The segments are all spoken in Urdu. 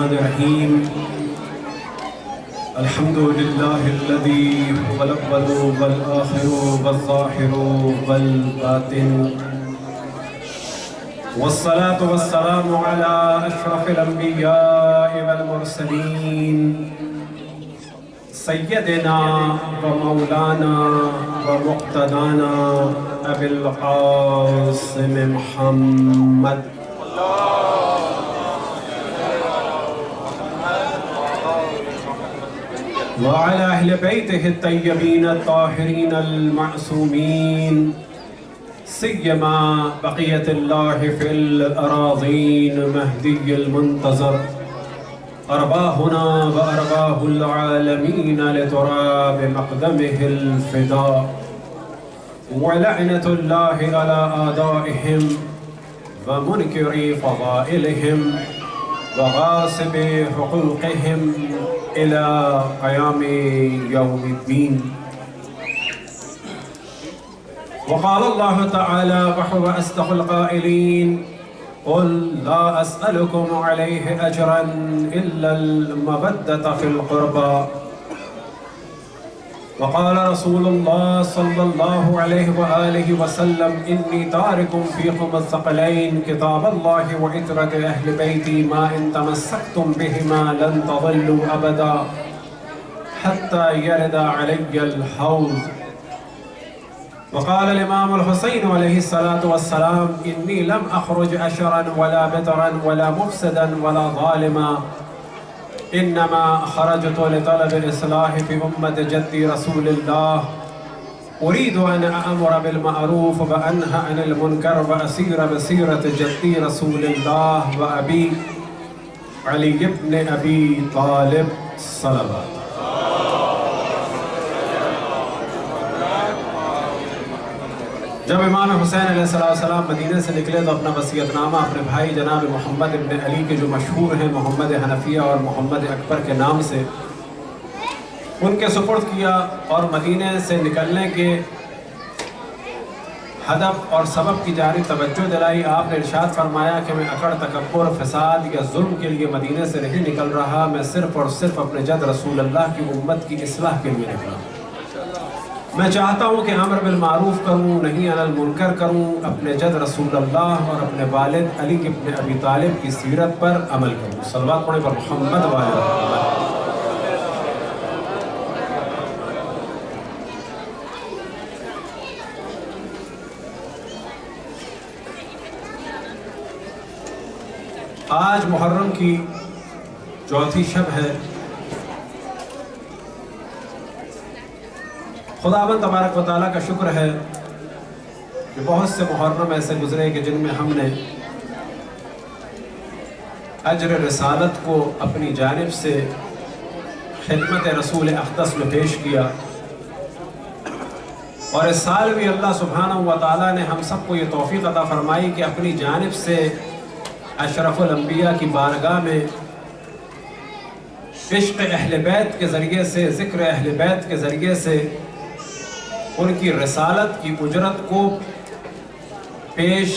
الرحيم الحمد لله الذي هو الأول والآخر والظاهر والباطن والصلاة والسلام على أشرف الأنبياء والمرسلين سيدنا ومولانا ومقتدانا أبي القاسم محمد وعلى أهل بيته الطيبين الطاهرين المعصومين سيما بقية الله في الأراضين مهدي المنتظر أرواحنا وأرواح العالمين لتراب مقدمه الفداء ولعنة الله على أعدائهم ومنكر فضائلهم وغاصب حقوقهم إلى قيام يوم الدين. وقال الله تعالى وهو أصدق القائلين قل لا أسألكم عليه أجرا إلا المودة في القربى. وقال رسول الله صلى الله عليه وآله وسلم إني تارك فيكم الثقلين كتاب الله وعترة أهل بيتي ما إن تمسكتم بهما لن تضلوا أبدا حتى يرد علي الحوض. وقال الإمام الحسين عليه الصلاة والسلام إني لم أخرج أشرا ولا بترا ولا مفسدا ولا ظالما إنما خرجت لطلب الإصلاح في أمة جدي رسول الله أريد أن أأمر بالمعروف وأنهى عن المنكر وأسير بسيرة جدي رسول الله وأبي علي بن أبي طالب صلوات. جب امام حسین علیہ السلام مدینہ سے نکلے تو اپنا وصیت نامہ اپنے بھائی جناب محمد ابن علی کے جو مشہور ہیں محمد حنفیہ اور محمد اکبر کے نام سے ان کے سپرد کیا اور مدینہ سے نکلنے کے ہدف اور سبب کی جانب توجہ دلائی. آپ نے ارشاد فرمایا کہ میں اکڑ تکبر فساد یا ظلم کے لیے مدینہ سے نہیں نکل رہا، میں صرف اور صرف اپنے جد رسول اللہ کی امت کی اصلاح کے لیے نکلا. میں چاہتا ہوں کہ امر بالمعروف کروں، نہیں عن المنکر کروں، اپنے جد رسول اللہ اور اپنے والد علی ابن ابی طالب کی سیرت پر عمل کروں. صلوات پڑھیں پر محمد وعلی محمد. آج محرم کی چوتھی شب ہے. خداوند تبارک و تعالیٰ کا شکر ہے کہ بہت سے محرم ایسے گزرے کہ جن میں ہم نے اجر رسالت کو اپنی جانب سے خدمت رسول اقدس میں پیش کیا، اور اس سال بھی اللہ سبحانہ و تعالیٰ نے ہم سب کو یہ توفیق عطا فرمائی کہ اپنی جانب سے اشرف الانبیاء کی بارگاہ میں عشق اہل بیت کے ذریعے سے، ذکر اہل بیت کے ذریعے سے ان کی رسالت کی اجرت کو پیش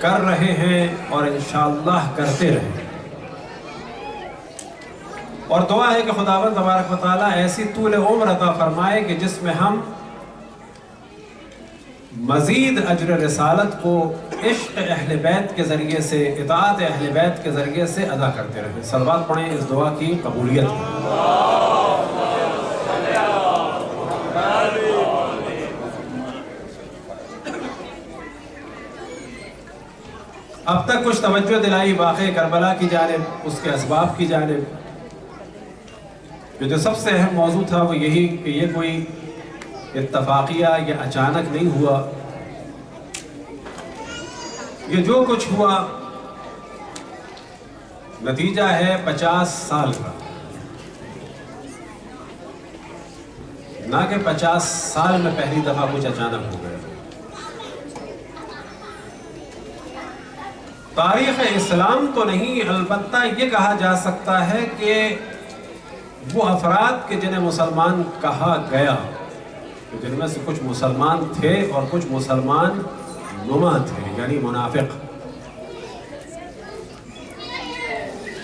کر رہے ہیں اور انشاءاللہ کرتے رہیں. اور دعا ہے کہ خداوند تبارک و تعالیٰ ایسی طول عمر عطا فرمائے کہ جس میں ہم مزید اجر رسالت کو عشق اہل بیت کے ذریعے سے، اطاعت اہل بیت کے ذریعے سے ادا کرتے رہیں. صلوات پڑھیں اس دعا کی قبولیت کی. اب تک کچھ توجہ دلائی واقعہ کربلا کی جانب، اس کے اسباب کی جانب. جو سب سے اہم موضوع تھا وہ یہی کہ یہ کوئی اتفاقیہ یا اچانک نہیں ہوا. یہ جو کچھ ہوا نتیجہ ہے 50 سال کا، نہ کہ 50 سال میں پہلی دفعہ کچھ اچانک ہو گیا. تاریخ اسلام تو نہیں، البتہ یہ کہا جا سکتا ہے کہ وہ افراد کہ جنہیں مسلمان کہا گیا، جن میں سے کچھ مسلمان تھے اور کچھ مسلمان نما تھے، یعنی منافق.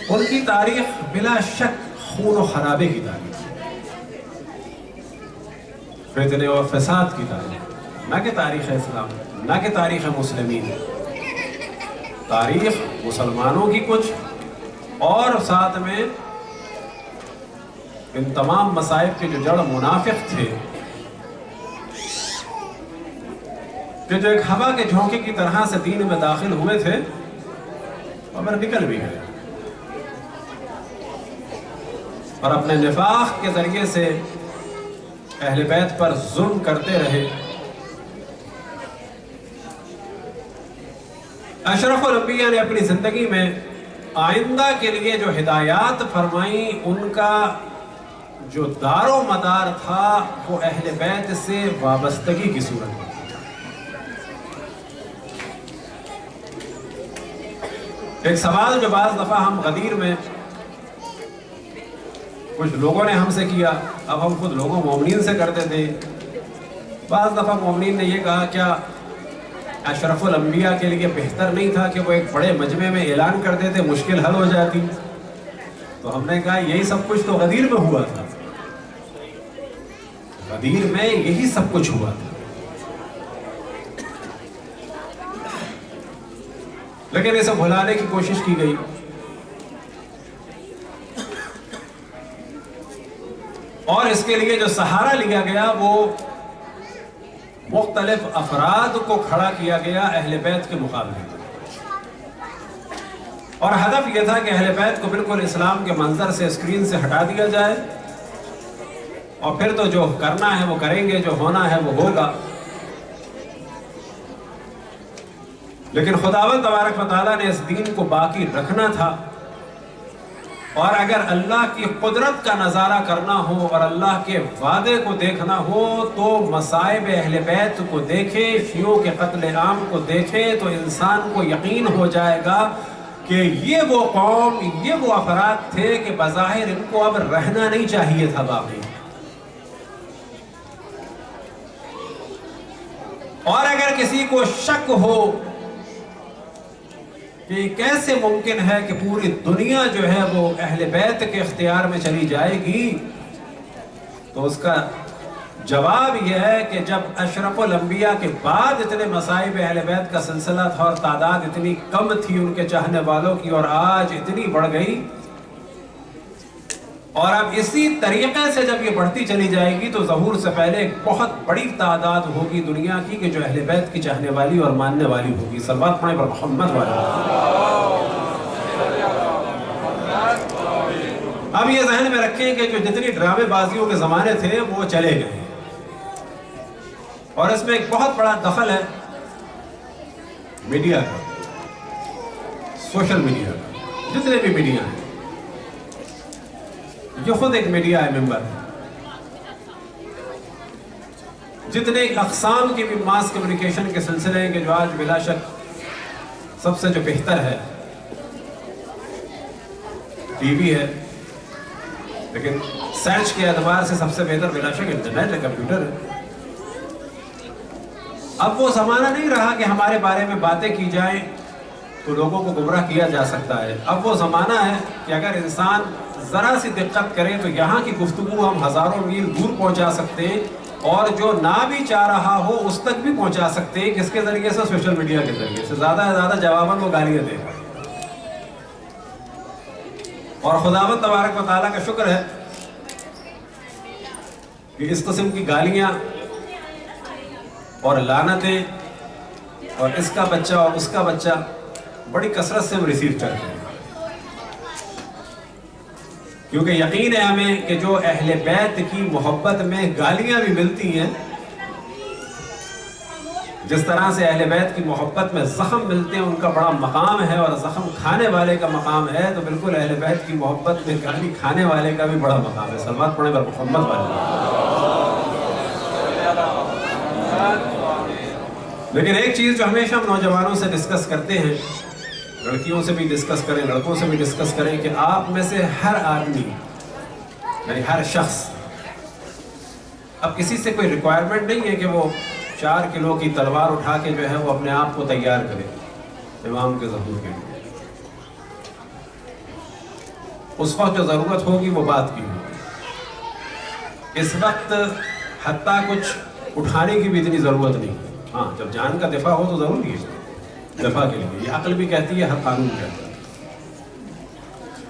ان کی تاریخ بلا شک خون و خرابے کی تاریخ، فتنے و فساد کی تاریخ، نہ کہ تاریخ اسلام، نہ کہ تاریخ مسلمین، تاریخ مسلمانوں کی کچھ، اور ساتھ میں ان تمام مصائب کے جو جڑ منافق تھے کہ جو ایک ہوا کے جھونکے کی طرح سے دین میں داخل ہوئے تھے اور پھر نکل بھی گئے، اور اپنے نفاق کے ذریعے سے اہل بیت پر ظلم کرتے رہے۔ اشرف الانبیاء نے اپنی زندگی میں آئندہ کے لیے جو ہدایات فرمائیں، ان کا جو دار و مدار تھا وہ اہل بیت سے وابستگی کی صورت میں۔ ایک سوال جو بعض دفعہ ہم غدیر میں کچھ لوگوں نے ہم سے کیا، اب ہم خود لوگوں مومنین سے کرتے تھے، بعض دفعہ مومنین نے یہ کہا کیا اشرف الانبیاء کے لیے بہتر نہیں تھا کہ وہ ایک بڑے مجمع میں اعلان کر دیتے، مشکل حل ہو جاتی؟ تو ہم نے کہا یہی سب کچھ تو غدیر میں ہوا تھا، غدیر میں یہی سب کچھ ہوا تھا، لیکن اسے بھلانے کی کوشش کی گئی۔ اور اس کے لیے جو سہارا لیا گیا وہ مختلف افراد کو کھڑا کیا گیا اہل بیت کے مقابلے میں، اور ہدف یہ تھا کہ اہل بیت کو بالکل اسلام کے منظر سے، اسکرین سے ہٹا دیا جائے، اور پھر تو جو کرنا ہے وہ کریں گے، جو ہونا ہے وہ ہوگا۔ لیکن خداوند تبارک و تعالیٰ نے اس دین کو باقی رکھنا تھا، اور اگر اللہ کی قدرت کا نظارہ کرنا ہو اور اللہ کے وعدے کو دیکھنا ہو تو مصائب اہل بیت کو دیکھے، شیعوں کے قتل عام کو دیکھے تو انسان کو یقین ہو جائے گا کہ یہ وہ قوم، یہ وہ افراد تھے کہ بظاہر ان کو اب رہنا نہیں چاہیے تھا باقی۔ اور اگر کسی کو شک ہو کہ کیسے ممکن ہے کہ پوری دنیا جو ہے وہ اہل بیت کے اختیار میں چلی جائے گی، تو اس کا جواب یہ ہے کہ جب اشرف الانبیاء کے بعد اتنے مصائب اہل بیت کا سلسلہ تھا اور تعداد اتنی کم تھی ان کے چاہنے والوں کی، اور آج اتنی بڑھ گئی، اور اب اسی طریقے سے جب یہ بڑھتی چلی جائے گی تو ظہور سے پہلے ایک بہت بڑی تعداد ہوگی دنیا کی کہ جو اہل بیت کی چاہنے والی اور ماننے والی ہوگی۔ صلوات پڑھیں پر محمد والا۔ اب یہ ذہن میں رکھیں کہ جو جتنی ڈرامے بازیوں کے زمانے تھے وہ چلے گئے، اور اس میں ایک بہت بڑا دخل ہے میڈیا کا، سوشل میڈیا کا، جتنے بھی میڈیا ہیں، جو خود ایک میڈیا ہے، ممبر ہے، جتنے اقسام کی بھی ماس کمیونیکیشن کے سلسلے ہیں کہ جو آج بلا شک سب سے جو بہتر ہے ٹی وی ہے، لیکن سرچ کے اعتبار سے سب سے بہتر بلا شک انٹرنیٹ ہے، کمپیوٹر ہے۔ اب وہ زمانہ نہیں رہا کہ ہمارے بارے میں باتیں کی جائیں تو لوگوں کو گمراہ کیا جا سکتا ہے۔ اب وہ زمانہ ہے کہ اگر انسان ذرا سی دقت کرے تو یہاں کی گفتگو ہم ہزاروں میل دور پہنچا سکتے ہیں، اور جو نہ بھی چاہ رہا ہو اس تک بھی پہنچا سکتے ہیں۔ کس کے ذریعے سے؟ سوشل میڈیا کے ذریعے سے۔ زیادہ سے زیادہ جواباً وہ گالیاں دے گا، اور خداوند تبارک و تعالیٰ کا شکر ہے کہ اس قسم کی گالیاں اور لعنتیں اور اس کا بچہ اور اس کا بچہ بڑی کثرت سے ہم ریسیو کرتے ہیں، کیونکہ یقین ہے ہمیں کہ جو اہل بیت کی محبت میں گالیاں بھی ملتی ہیں، جس طرح سے اہل بیت کی محبت میں زخم ملتے ہیں، ان کا بڑا مقام ہے، اور زخم کھانے والے کا مقام ہے، تو بالکل اہل بیت کی محبت میں گالی کھانے والے کا بھی بڑا مقام ہے۔ صلوات پڑھیں پر محمد والے۔ لیکن ایک چیز جو ہمیشہ ہم نوجوانوں سے ڈسکس کرتے ہیں، لڑکیوں سے بھی ڈسکس کریں، لڑکوں سے بھی ڈسکس کریں، کہ آپ میں سے ہر آدمی، یعنی ہر شخص، اب کسی سے کوئی ریکوائرمنٹ نہیں ہے کہ وہ 4 کلو کی تلوار اٹھا کے جو ہے وہ اپنے آپ کو تیار کرے امام کے ظہور کے لیے۔ اس وقت جو ضرورت ہوگی وہ بات کی ہوگی. اس وقت حتیٰ کچھ اٹھانے کی بھی اتنی ضرورت نہیں. ہاں جب جان کا دفاع ہو تو ضروری ہے دفاع کے لیے، یہ عقل بھی کہتی ہے، ہر قانون کہتا ہے.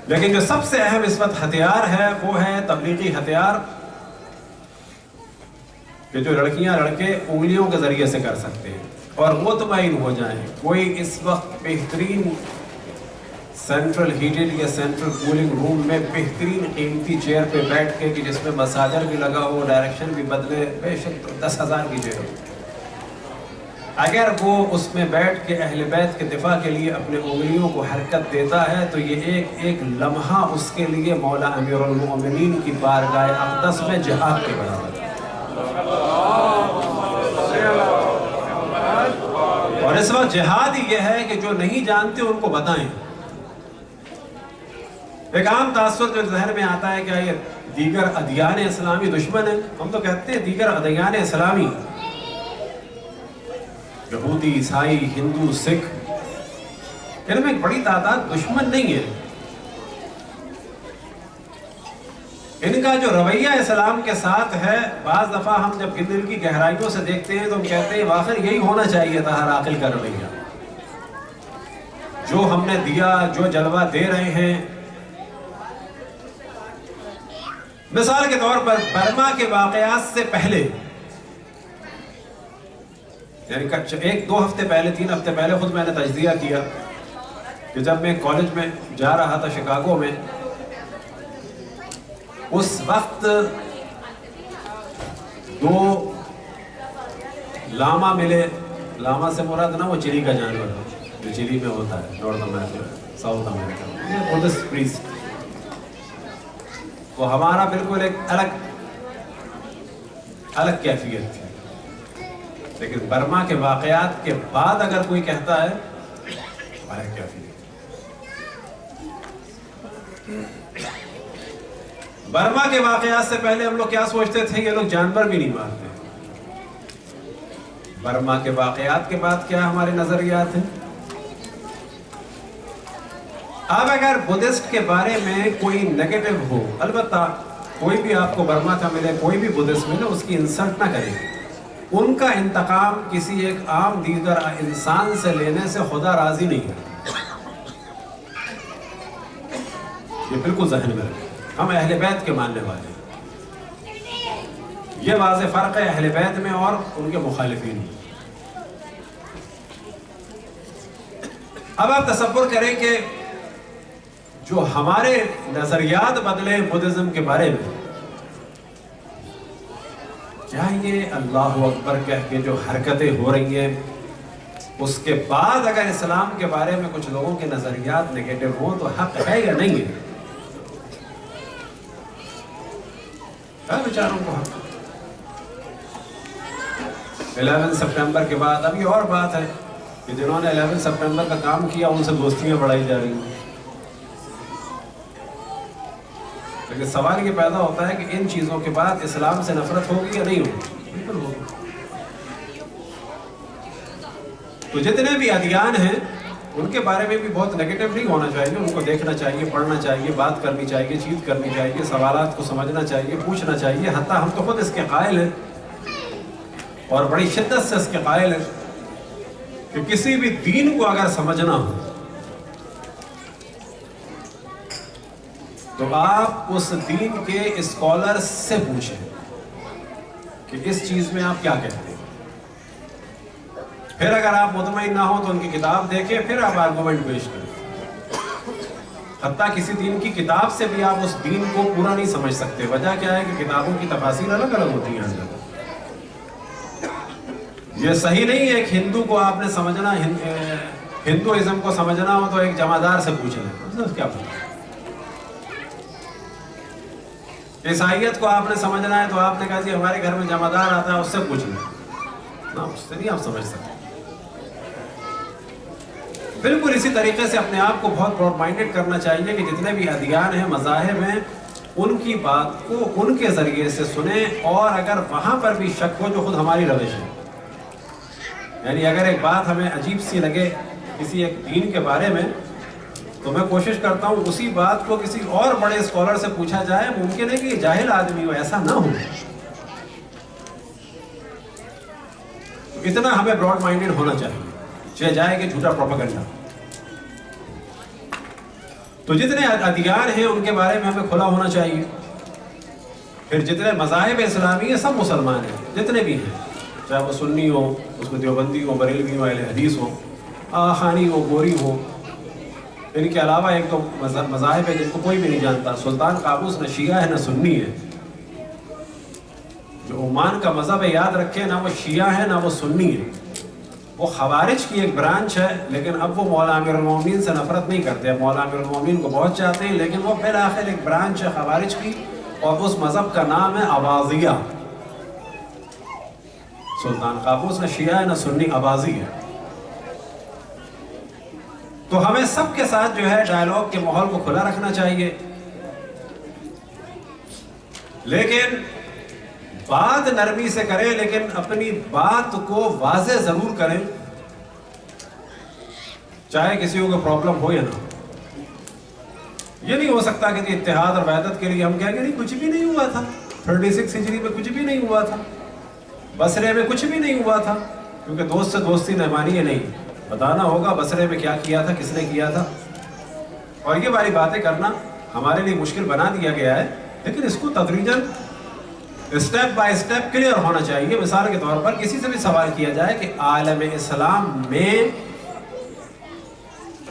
لیکن جو سب سے اہم اس وقت ہتھیار ہے وہ ہے تبلیغی ہتھیار، کہ جو لڑکیاں لڑکے انگلیوں کے ذریعے سے کر سکتے ہیں اور مطمئن ہو جائیں. کوئی اس وقت بہترین سینٹرل ہیٹڈ یا سینٹرل کولنگ روم میں بہترین قیمتی چیئر پہ بیٹھ کے، کہ جس میں مساجر بھی لگا ہو، ڈائریکشن بھی بدلے، بے شک 10,000 کی چیئر ہو، اگر وہ اس میں بیٹھ کے اہل بیت کے دفاع کے لیے اپنے انگلیوں کو حرکت دیتا ہے تو یہ ایک ایک لمحہ اس کے لیے مولا امیر المؤمنین کی بارگاہ اقدس میں جہاد کے برابر ہے. اور اس وقت جہاد ہی یہ ہے کہ جو نہیں جانتے ان کو بتائیں. ایک عام تاثر جو ذہن میں آتا ہے کہ یہ دیگر ادیان اسلامی دشمن ہیں. ہم تو کہتے ہیں دیگر ادیان اسلامی، یہودی، عیسائی، ہندو، سکھ، ان میں ایک بڑی تعداد دشمن نہیں ہے. ان کا جو رویہ اسلام کے ساتھ ہے، بعض دفعہ ہم جب دل کی گہرائیوں سے دیکھتے ہیں تو ہم کہتے ہیں آخر یہی ہونا چاہیے تھا ہر عاقل کا رویہ. جو ہم نے دیا، جو جلوہ دے رہے ہیں. مثال کے طور پر برما کے واقعات سے پہلے، یعنی 1-2 ہفتے پہلے، 3 ہفتے پہلے خود میں نے تجزیہ کیا کہ جب میں کالج میں جا رہا تھا شکاگو میں، اس وقت 2 لاما ملے. لاما سے مراد نا وہ چلی کا جانور جو چلی میں ہوتا ہے، نارتھ امریکہ، ساؤتھ امریکہ، یہ بدھسٹ پریسٹ. وہ ہمارا بالکل ایک الگ کیفیت تھی. لیکن برما کے واقعات کے بعد اگر کوئی کہتا ہے ہمارا کیفیت، برما کے واقعات سے پہلے ہم لوگ کیا سوچتے تھے؟ یہ لوگ جانور بھی نہیں مارتے. برما کے واقعات کے بعد کیا ہمارے نظریات ہیں؟ اب اگر بدھسٹ کے بارے میں کوئی نیگیٹو ہو، البتہ کوئی بھی آپ کو برما کا ملے، کوئی بھی بدھسٹ ملے، اس کی انسلٹ نہ کریں. ان کا انتقام کسی ایک عام دیگر انسان سے لینے سے خدا راضی نہیں ہے. یہ بالکل ذہن میں رکھیں. ہم اہل بیت کے ماننے والے ہیں. یہ واضح فرق ہے اہل بیت میں اور ان کے مخالفین میں. اب آپ تصور کریں کہ جو ہمارے نظریات بدلے بدھزم کے بارے میں، کیا یہ اللہ اکبر کہہ کے جو حرکتیں ہو رہی ہیں، اس کے بعد اگر اسلام کے بارے میں کچھ لوگوں کے نظریات نگیٹو ہوں تو حق ہے یا نہیں ہے؟ بیچاروں کو حق. 11 سپٹمبر کے بعد اب یہ اور بات ہے کہ جنہوں نے 11 سپٹمبر کا کام کیا ان سے دوستیاں بڑھائی جا رہی ہیں. لیکن سوال یہ پیدا ہوتا ہے کہ ان چیزوں کے بعد اسلام سے نفرت ہوگی یا نہیں ہوگی؟ بالکل ہوگی. تو جتنے بھی ادیان ہیں ان کے بارے میں بھی بہت نیگیٹو نہیں ہونا چاہیے. ان کو دیکھنا چاہیے، پڑھنا چاہیے، بات کرنی چاہیے، چیت کرنی چاہیے، سوالات کو سمجھنا چاہیے، پوچھنا چاہیے. حتیٰ ہم تو خود اس کے قائل ہیں اور بڑی شدت سے اس کے قائل ہیں کہ کسی بھی دین کو اگر سمجھنا ہو تو آپ اس دین کے اسکالر سے پوچھیں کہ اس چیز میں آپ کیا کہتے ہیں. پھر اگر آپ مطمئن نہ ہو تو ان کی کتاب دیکھیں، پھر آپ آرگومنٹ پیش کریں. حتیٰ کسی دین کی کتاب سے بھی آپ اس دین کو پورا نہیں سمجھ سکتے. وجہ کیا ہے کہ کتابوں کی تفاسیر الگ الگ ہوتی ہیں. یہ صحیح نہیں ہے ایک ہندو کو آپ نے سمجھنا، ہندوازم کو سمجھنا ہو تو ایک جمعدار سے پوچھ لیں کیا پوچھیں. عیسائیت کو آپ نے سمجھنا ہے تو آپ نے کہا جی ہمارے گھر میں جمعدار آتا ہے، اس سے پوچھ لیں. نا اس سے نہیں آپ سمجھ سکتے. بالکل اسی طریقے سے اپنے آپ کو بہت براڈ مائنڈڈ کرنا چاہیے کہ جتنے بھی ادیان ہیں، مذاہب ہیں، ان کی بات کو ان کے ذریعے سے سنیں. اور اگر وہاں پر بھی شک ہو جو خود ہماری روش ہے، یعنی اگر ایک بات ہمیں عجیب سی لگے کسی ایک دین کے بارے میں تو میں کوشش کرتا ہوں اسی بات کو کسی اور بڑے اسکالر سے پوچھا جائے، ممکن ہے کہ یہ جاہل آدمی ہو، ایسا نہ ہو. اتنا ہمیں براڈ مائنڈڈ ہونا چاہیے، چاہے جائے کہ جھوٹا پروپیگنڈا. تو جتنے ادیان ہیں ان کے بارے میں ہمیں کھلا ہونا چاہیے. پھر جتنے مذاہب اسلامی ہیں سب مسلمان ہیں، جتنے بھی ہیں، چاہے وہ سنی ہو، اس میں دیوبندی ہو، بریلوی ہو، اہل حدیث ہو، آخانی ہو، گوری ہو. ان کے علاوہ ایک تو مذاہب ہے جن کو کوئی بھی نہیں جانتا. سلطان قابوس نہ شیعہ ہے نہ سنی ہے. جو عمان کا مذہب ہے یاد رکھے، نہ وہ شیعہ ہے نہ وہ سنی ہے. وہ خوارج کی ایک برانچ ہے، لیکن اب وہ مولا امیر المومنین سے نفرت نہیں کرتے. اب مولا امیر المومنین کو بہت چاہتے ہیں، لیکن وہ بالآخر ایک برانچ ہے خوارج کی، اور اس مذہب کا نام ہے اباضیہ. سلطان قابوس نہ شیعہ ہے نہ سنی، اباضی ہے. تو ہمیں سب کے ساتھ جو ہے ڈائیلاگ کے ماحول کو کھلا رکھنا چاہیے، لیکن بات نرمی سے کریں، لیکن اپنی بات کو واضح ضرور کریں، چاہے کسی کو پرابلم ہو یا نہ. یہ نہیں ہو سکتا کہ اتحاد اور وحدت کے لیے ہم کہیں گے نہیں کچھ بھی نہیں ہوا تھا، 36 ہجری میں کچھ بھی نہیں ہوا تھا، بصرے میں کچھ بھی نہیں ہوا تھا، کیونکہ دوست سے دوستی نہ مانی ہے. نہیں، بتانا ہوگا بصرے میں کیا کیا تھا، کس نے کیا تھا. اور یہ باری باتیں کرنا ہمارے لیے مشکل بنا دیا گیا ہے، لیکن اس کو تدریجاً اسٹیپ بائی اسٹیپ کلیئر ہونا چاہیے. مثال کے طور پر کسی سے بھی سوال کیا جائے کہ عالم اسلام میں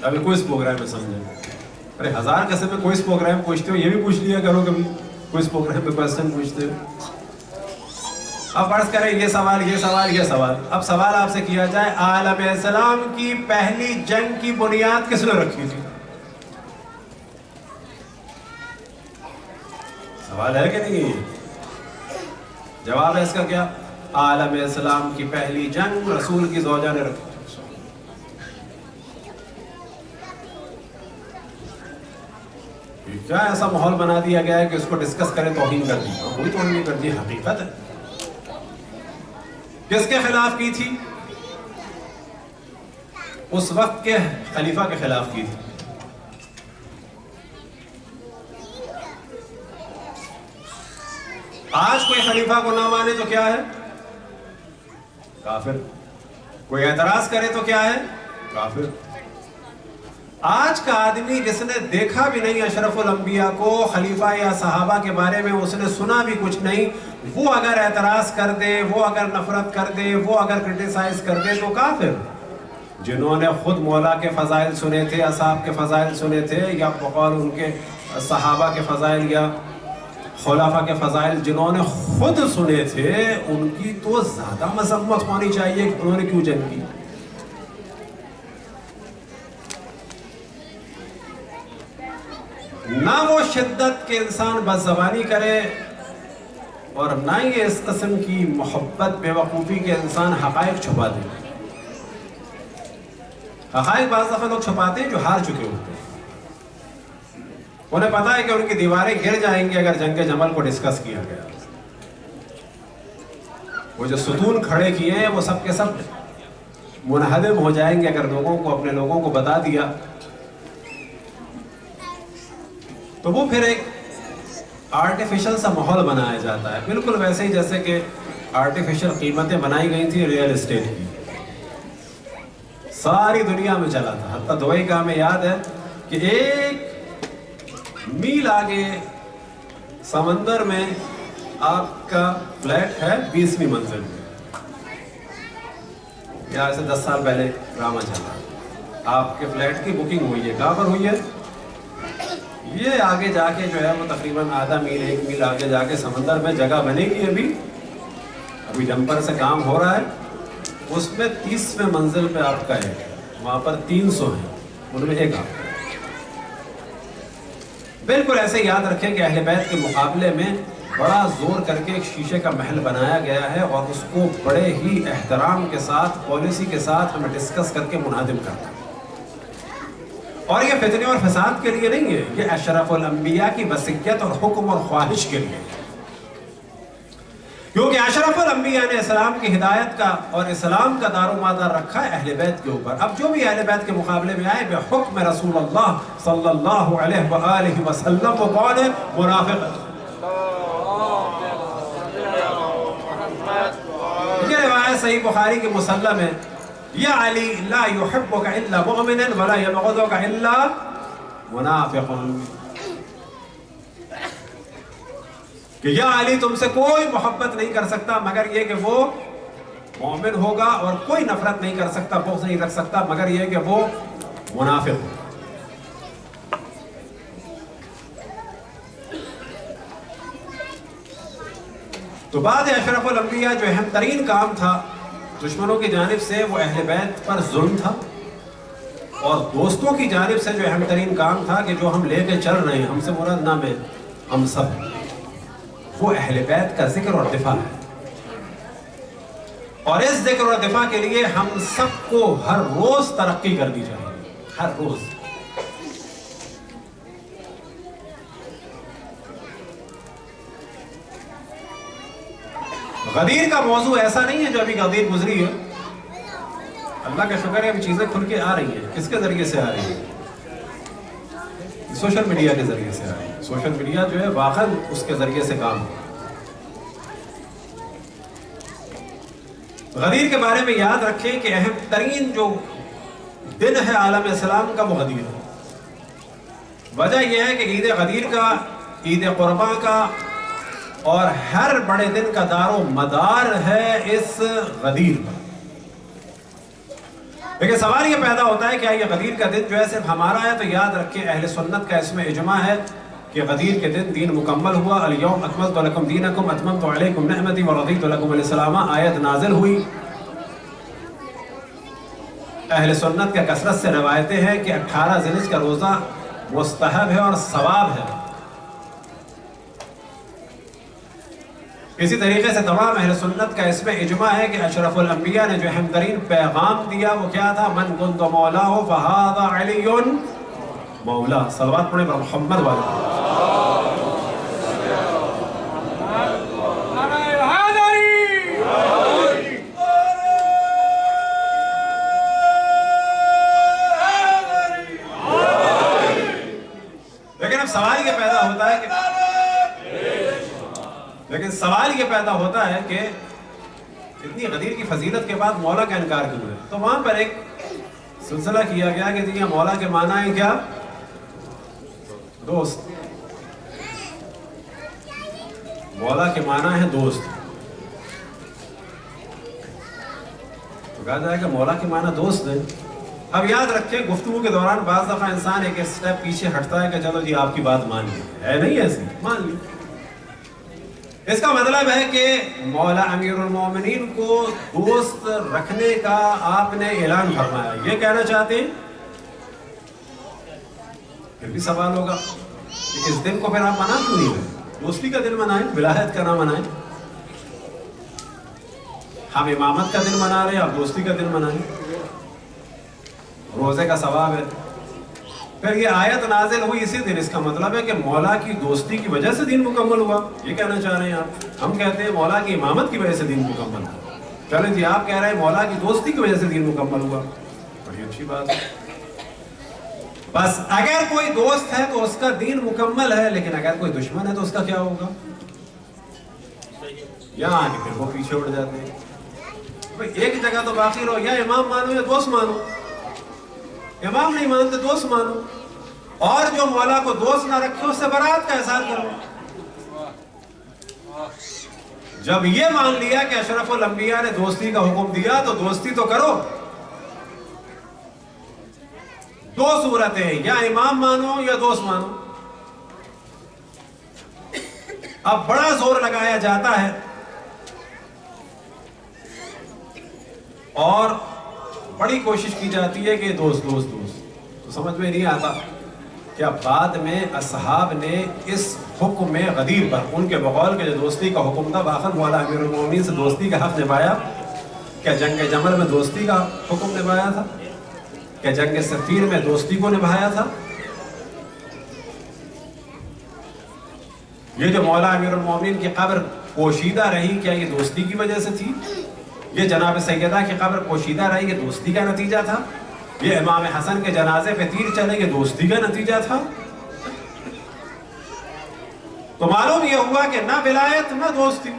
ابھی کوئی پروگرام میں سمجھیں، ارے 1000 قسم میں کوئی پروگرام پوچھتے ہو، یہ بھی پوچھ لیا کرو کبھی کوئی پروگرام میں کوشچن پوچھتے ہو. اب فرض کریں یہ سوال یہ سوال یہ سوال. اب سوال آپ سے کیا جائے عالم اسلام کی پہلی جنگ کی بنیاد کس نے رکھی تھی؟ سوال ہے کہ نہیں؟ جواب ہے اس کا کیا؟ عالم اسلام کی پہلی جنگ رسول کی زوجہ نے رکھی. کیا ایسا ماحول بنا دیا گیا ہے کہ اس کو ڈسکس کرے توہین کر دی؟ کوئی توہین نہیں کرتی، حقیقت ہے. کس کے خلاف کی تھی؟ اس وقت کے خلیفہ کے خلاف کی تھی. آج کوئی خلیفہ کو نہ مانے تو کیا ہے؟ کافر. کوئی اعتراض کرے تو کیا ہے؟ کافر. آج کا آدمی جس نے دیکھا بھی نہیں اشرف الانبیاء کو، خلیفہ یا صحابہ کے بارے میں اس نے سنا بھی کچھ نہیں، وہ اگر اعتراض کر دے، وہ اگر نفرت کر دے، وہ اگر کرٹیسائز کر دے تو کافر. جنہوں نے خود مولا کے فضائل سنے تھے، اصحاب کے فضائل سنے تھے، یا بقول ان کے صحابہ کے فضائل یا خلفاء کے فضائل جنہوں نے خود سنے تھے، ان کی تو زیادہ مذمت ہونی چاہیے کہ انہوں نے کیوں جنگ کی. نہ وہ شدت کے انسان بد زبانی کرے، اور نہ یہ اس قسم کی محبت بے وقوفی کے انسان حقائق چھپا دے. حقائق بعض دفعہ لوگ چھپاتے ہیں جو ہار چکے ہوتے ہیں. انہیں پتا ہے کہ ان کی دیواریں گر جائیں گی اگر جنگ جمل کو ڈسکس کیا گیا. وہ جو ستون کھڑے کیے ہیں وہ سب کے سب منہدم ہو جائیں گے اگر لوگوں کو، اپنے لوگوں کو بتا دیا. تو وہ پھر ایک آرٹیفیشل سا ماحول بنایا جاتا ہے، بالکل ویسے ہی جیسے کہ آرٹیفیشل قیمتیں بنائی گئی تھی ریئل اسٹیٹ کی. ساری دنیا میں چلا تھا، حتیٰ دبئی کا ہمیں یاد ہے کہ 1 میل آگے سمندر میں آپ کا فلیٹ ہے 20ویں منزل میں. یہاں سے 10 سال پہلے ڈرامہ چلا، آپ کے فلیٹ کی بکنگ ہوئی ہے. کہاں پر ہوئی ہے؟ یہ آگے جا کے جو ہے وہ تقریباً آدھا میل 1 میل آگے جا کے سمندر میں جگہ بنے گی. ابھی ڈمپر سے کام ہو رہا ہے. اس میں 30ویں منزل پہ آپ کا ہے، وہاں پر 300 ہیں، ان میں ایک آپ کا. بالکل ایسے یاد رکھیں کہ اہل بیت کے مقابلے میں بڑا زور کر کے ایک شیشے کا محل بنایا گیا ہے، اور اس کو بڑے ہی احترام کے ساتھ، پالیسی کے ساتھ ہمیں ڈسکس کر کے منہدم کرنا ہے. اور یہ فتنے اور فساد کے لیے نہیں ہے، یہ اشرف الانبیاء کی وصیت اور حکم اور خواہش کے لیے. کیونکہ اشرف الانبیاء نے اسلام کی ہدایت کا اور اسلام کا دار و مدار رکھا ہے اہل بیت کے اوپر. اب جو بھی اہل بیت کے مقابلے میں آئے بحکم رسول اللہ صلی اللہ علیہ وآلہ وسلم وہ کون ہے؟ منافق. یہ روایت صحیح بخاری کی مسلم ہے. یا علی لا یحبک الا مؤمن ولا یبغضک الا منافق. کہ یا علی تم سے کوئی محبت نہیں کر سکتا مگر یہ کہ وہ مومن ہوگا، اور کوئی نفرت نہیں کر سکتا، بغض نہیں رکھ سکتا مگر یہ کہ وہ منافق ہو. تو بعد اشرف الانبیاء جو اہم ترین کام تھا دشمنوں کی جانب سے وہ اہل بیت پر ظلم تھا، اور دوستوں کی جانب سے جو اہم ترین کام تھا کہ جو ہم لے کے چل رہے ہیں، ہم سے مراد نہ میں ہم سب، وہ اہل بیت کا ذکر اور دفاع ہے. اور اس ذکر اور دفاع کے لیے ہم سب کو ہر روز ترقی کرنی چاہیے، ہر روز. غدیر کا موضوع ایسا نہیں ہے جو ابھی غدیر گزری ہے. اللہ کا شکر ہے ابھی چیزیں کھل کے آ رہی ہیں. کس کے ذریعے سے آ رہی ہیں؟ سوشل میڈیا کے ذریعے سے آ رہی ہے. سوشل میڈیا جو ہے واقعاً اس کے ذریعے سے کام ہو. غدیر کے بارے میں یاد رکھیں کہ اہم ترین جو دن ہے عالم اسلام کا وہ غدیر ہے. وجہ یہ ہے کہ عید غدیر کا، عید قرباں کا اور ہر بڑے دن کا دار و مدار ہے اس غدیر پر. لیکن سوال یہ پیدا ہوتا ہے کہ یہ غدیر کا دن جو ہے صرف ہمارا ہے؟ تو یاد رکھیں اہل سنت کا اس میں اجماع ہے کہ غدیر کے دن دین مکمل ہوا. الیوم اکملت لکم دینکم اتممت علیکم نعمتی ورضیت لکم الاسلام آیت نازل ہوئی. اہل سنت کا کثرت سے روایتیں ہیں کہ 18 ذی الحجہ کا روزہ مستحب ہے اور ثواب ہے. اسی طریقے سے تمام اہل سنت کا اس میں اجماع ہے کہ اشرف الانبیاء نے جو اہم ترین پیغام دیا وہ کیا تھا؟ من کنت مولاہ فہذا علی مولا. صلوات پڑھیں بر محمد والے. لیکن اب سوال یہ پیدا ہوتا ہے کہ اتنی غدیر کی فضیلت کے بعد مولا کا انکار کیوں ہے؟ تو وہاں پر ایک سلسلہ کیا گیا کہ یہ مولا کے معنی ہے کیا؟ دوست. مولا کے معنی ہے دوست. تو کہا جائے کہ مولا کے معنی دوست ہے. اب یاد رکھیں گفتگو کے دوران بعض دفعہ انسان ایک سٹیپ پیچھے ہٹتا ہے کہ چلو جی آپ کی بات مان لی ہے، نہیں ایسی مان لی. اس کا مطلب ہے کہ مولا امیر المومنین کو دوست رکھنے کا آپ نے اعلان فرمایا. یہ کہنا چاہتے ہیں؟ پھر بھی سوال ہوگا کہ اس دن کو پھر آپ منا کیوں نہیں رہے؟ دوستی کا دن منائیں، ولایت کا نہ منائیں. ہم امامت کا دن منا رہے ہیں، آپ دوستی کا دن منائیں. روزے کا ثواب ہے. پھر یہ آیت نازل ہوئی اسی دن. اس کا مطلب ہے کہ مولا کی دوستی کی وجہ سے دین مکمل ہوا. یہ کہنا چاہ رہے ہیں آپ؟ ہم کہتے ہیں مولا کی امامت کی وجہ سے دین مکمل ہوا. چلیں جی آپ کہہ رہے ہیں مولا کی دوستی کی وجہ سے دین مکمل ہوا. بڑی اچھی بات ہے. بس اگر کوئی دوست ہے تو اس کا دین مکمل ہے، لیکن اگر کوئی دشمن ہے تو اس کا کیا ہوگا؟ یہاں آ کے پھر وہ پیچھے اڑ جاتے ہیں. بھئی ایک جگہ تو باقی رہو، یا امام مانو یا دوست مانو. امام نہیں مانتے دوست مانو، اور جو مولا کو دوست نہ رکھے اس سے برات کا اظہار کرو. جب یہ مان لیا کہ اشرف الانبیاء نے دوستی کا حکم دیا تو دوستی تو کرو. دو صورتیں، یا امام مانو یا دوست مانو. اب بڑا زور لگایا جاتا ہے اور بڑی کوشش کی جاتی ہے کہ دوست دوست دوست. تو سمجھ میں نہیں آتا کیا بعد میں اصحاب نے اس حکم غدیر پر ان کے بقول کے جو دوستی کا حکم تھا باخر مولا امیر المومنین سے دوستی کا حق نبھایا؟ کیا جنگ جمل میں دوستی کا حکم نبھایا تھا؟ کیا جنگ صفین میں دوستی کو نبھایا تھا؟ یہ جو مولا امیر المومنین کی قبر پوشیدہ رہی، کیا یہ دوستی کی وجہ سے تھی؟ یہ جناب سیدہ کی قبر پوشیدہ رہی، یہ دوستی کا نتیجہ تھا؟ یہ امام حسن کے جنازے پہ تیر چلے، یہ دوستی کا نتیجہ تھا؟ تو معلوم یہ ہوا کہ نہ ولایت نہ دوستی.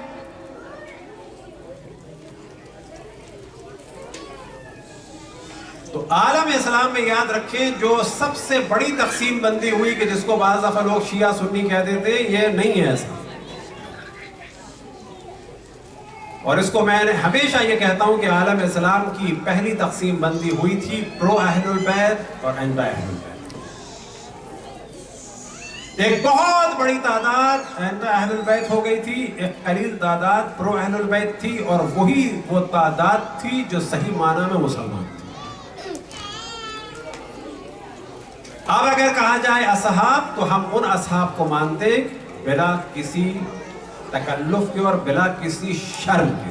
تو عالم اسلام میں یاد رکھیں جو سب سے بڑی تقسیم بندی ہوئی کہ جس کو بعض دفعہ لوگ شیعہ سنی کہہ دیتے، یہ نہیں ہے ایسا. اور اس کو میں نے ہمیشہ یہ کہتا ہوں کہ عالم اسلام کی پہلی تقسیم بندی ہوئی تھی پرو اہل البیت اور اینٹی اہل البیت. ایک بہت بڑی تعداد اینٹی اہل البیت ہو گئی تھی، ایک قلیل تعداد پرو اہل البیت تھی، اور وہی وہ تعداد تھی جو صحیح معنی میں مسلمان تھی. اب اگر کہا جائے اصحاب تو ہم ان اصحاب کو مانتے بلا کسی تکلف کے اور بلا کسی شرم کے.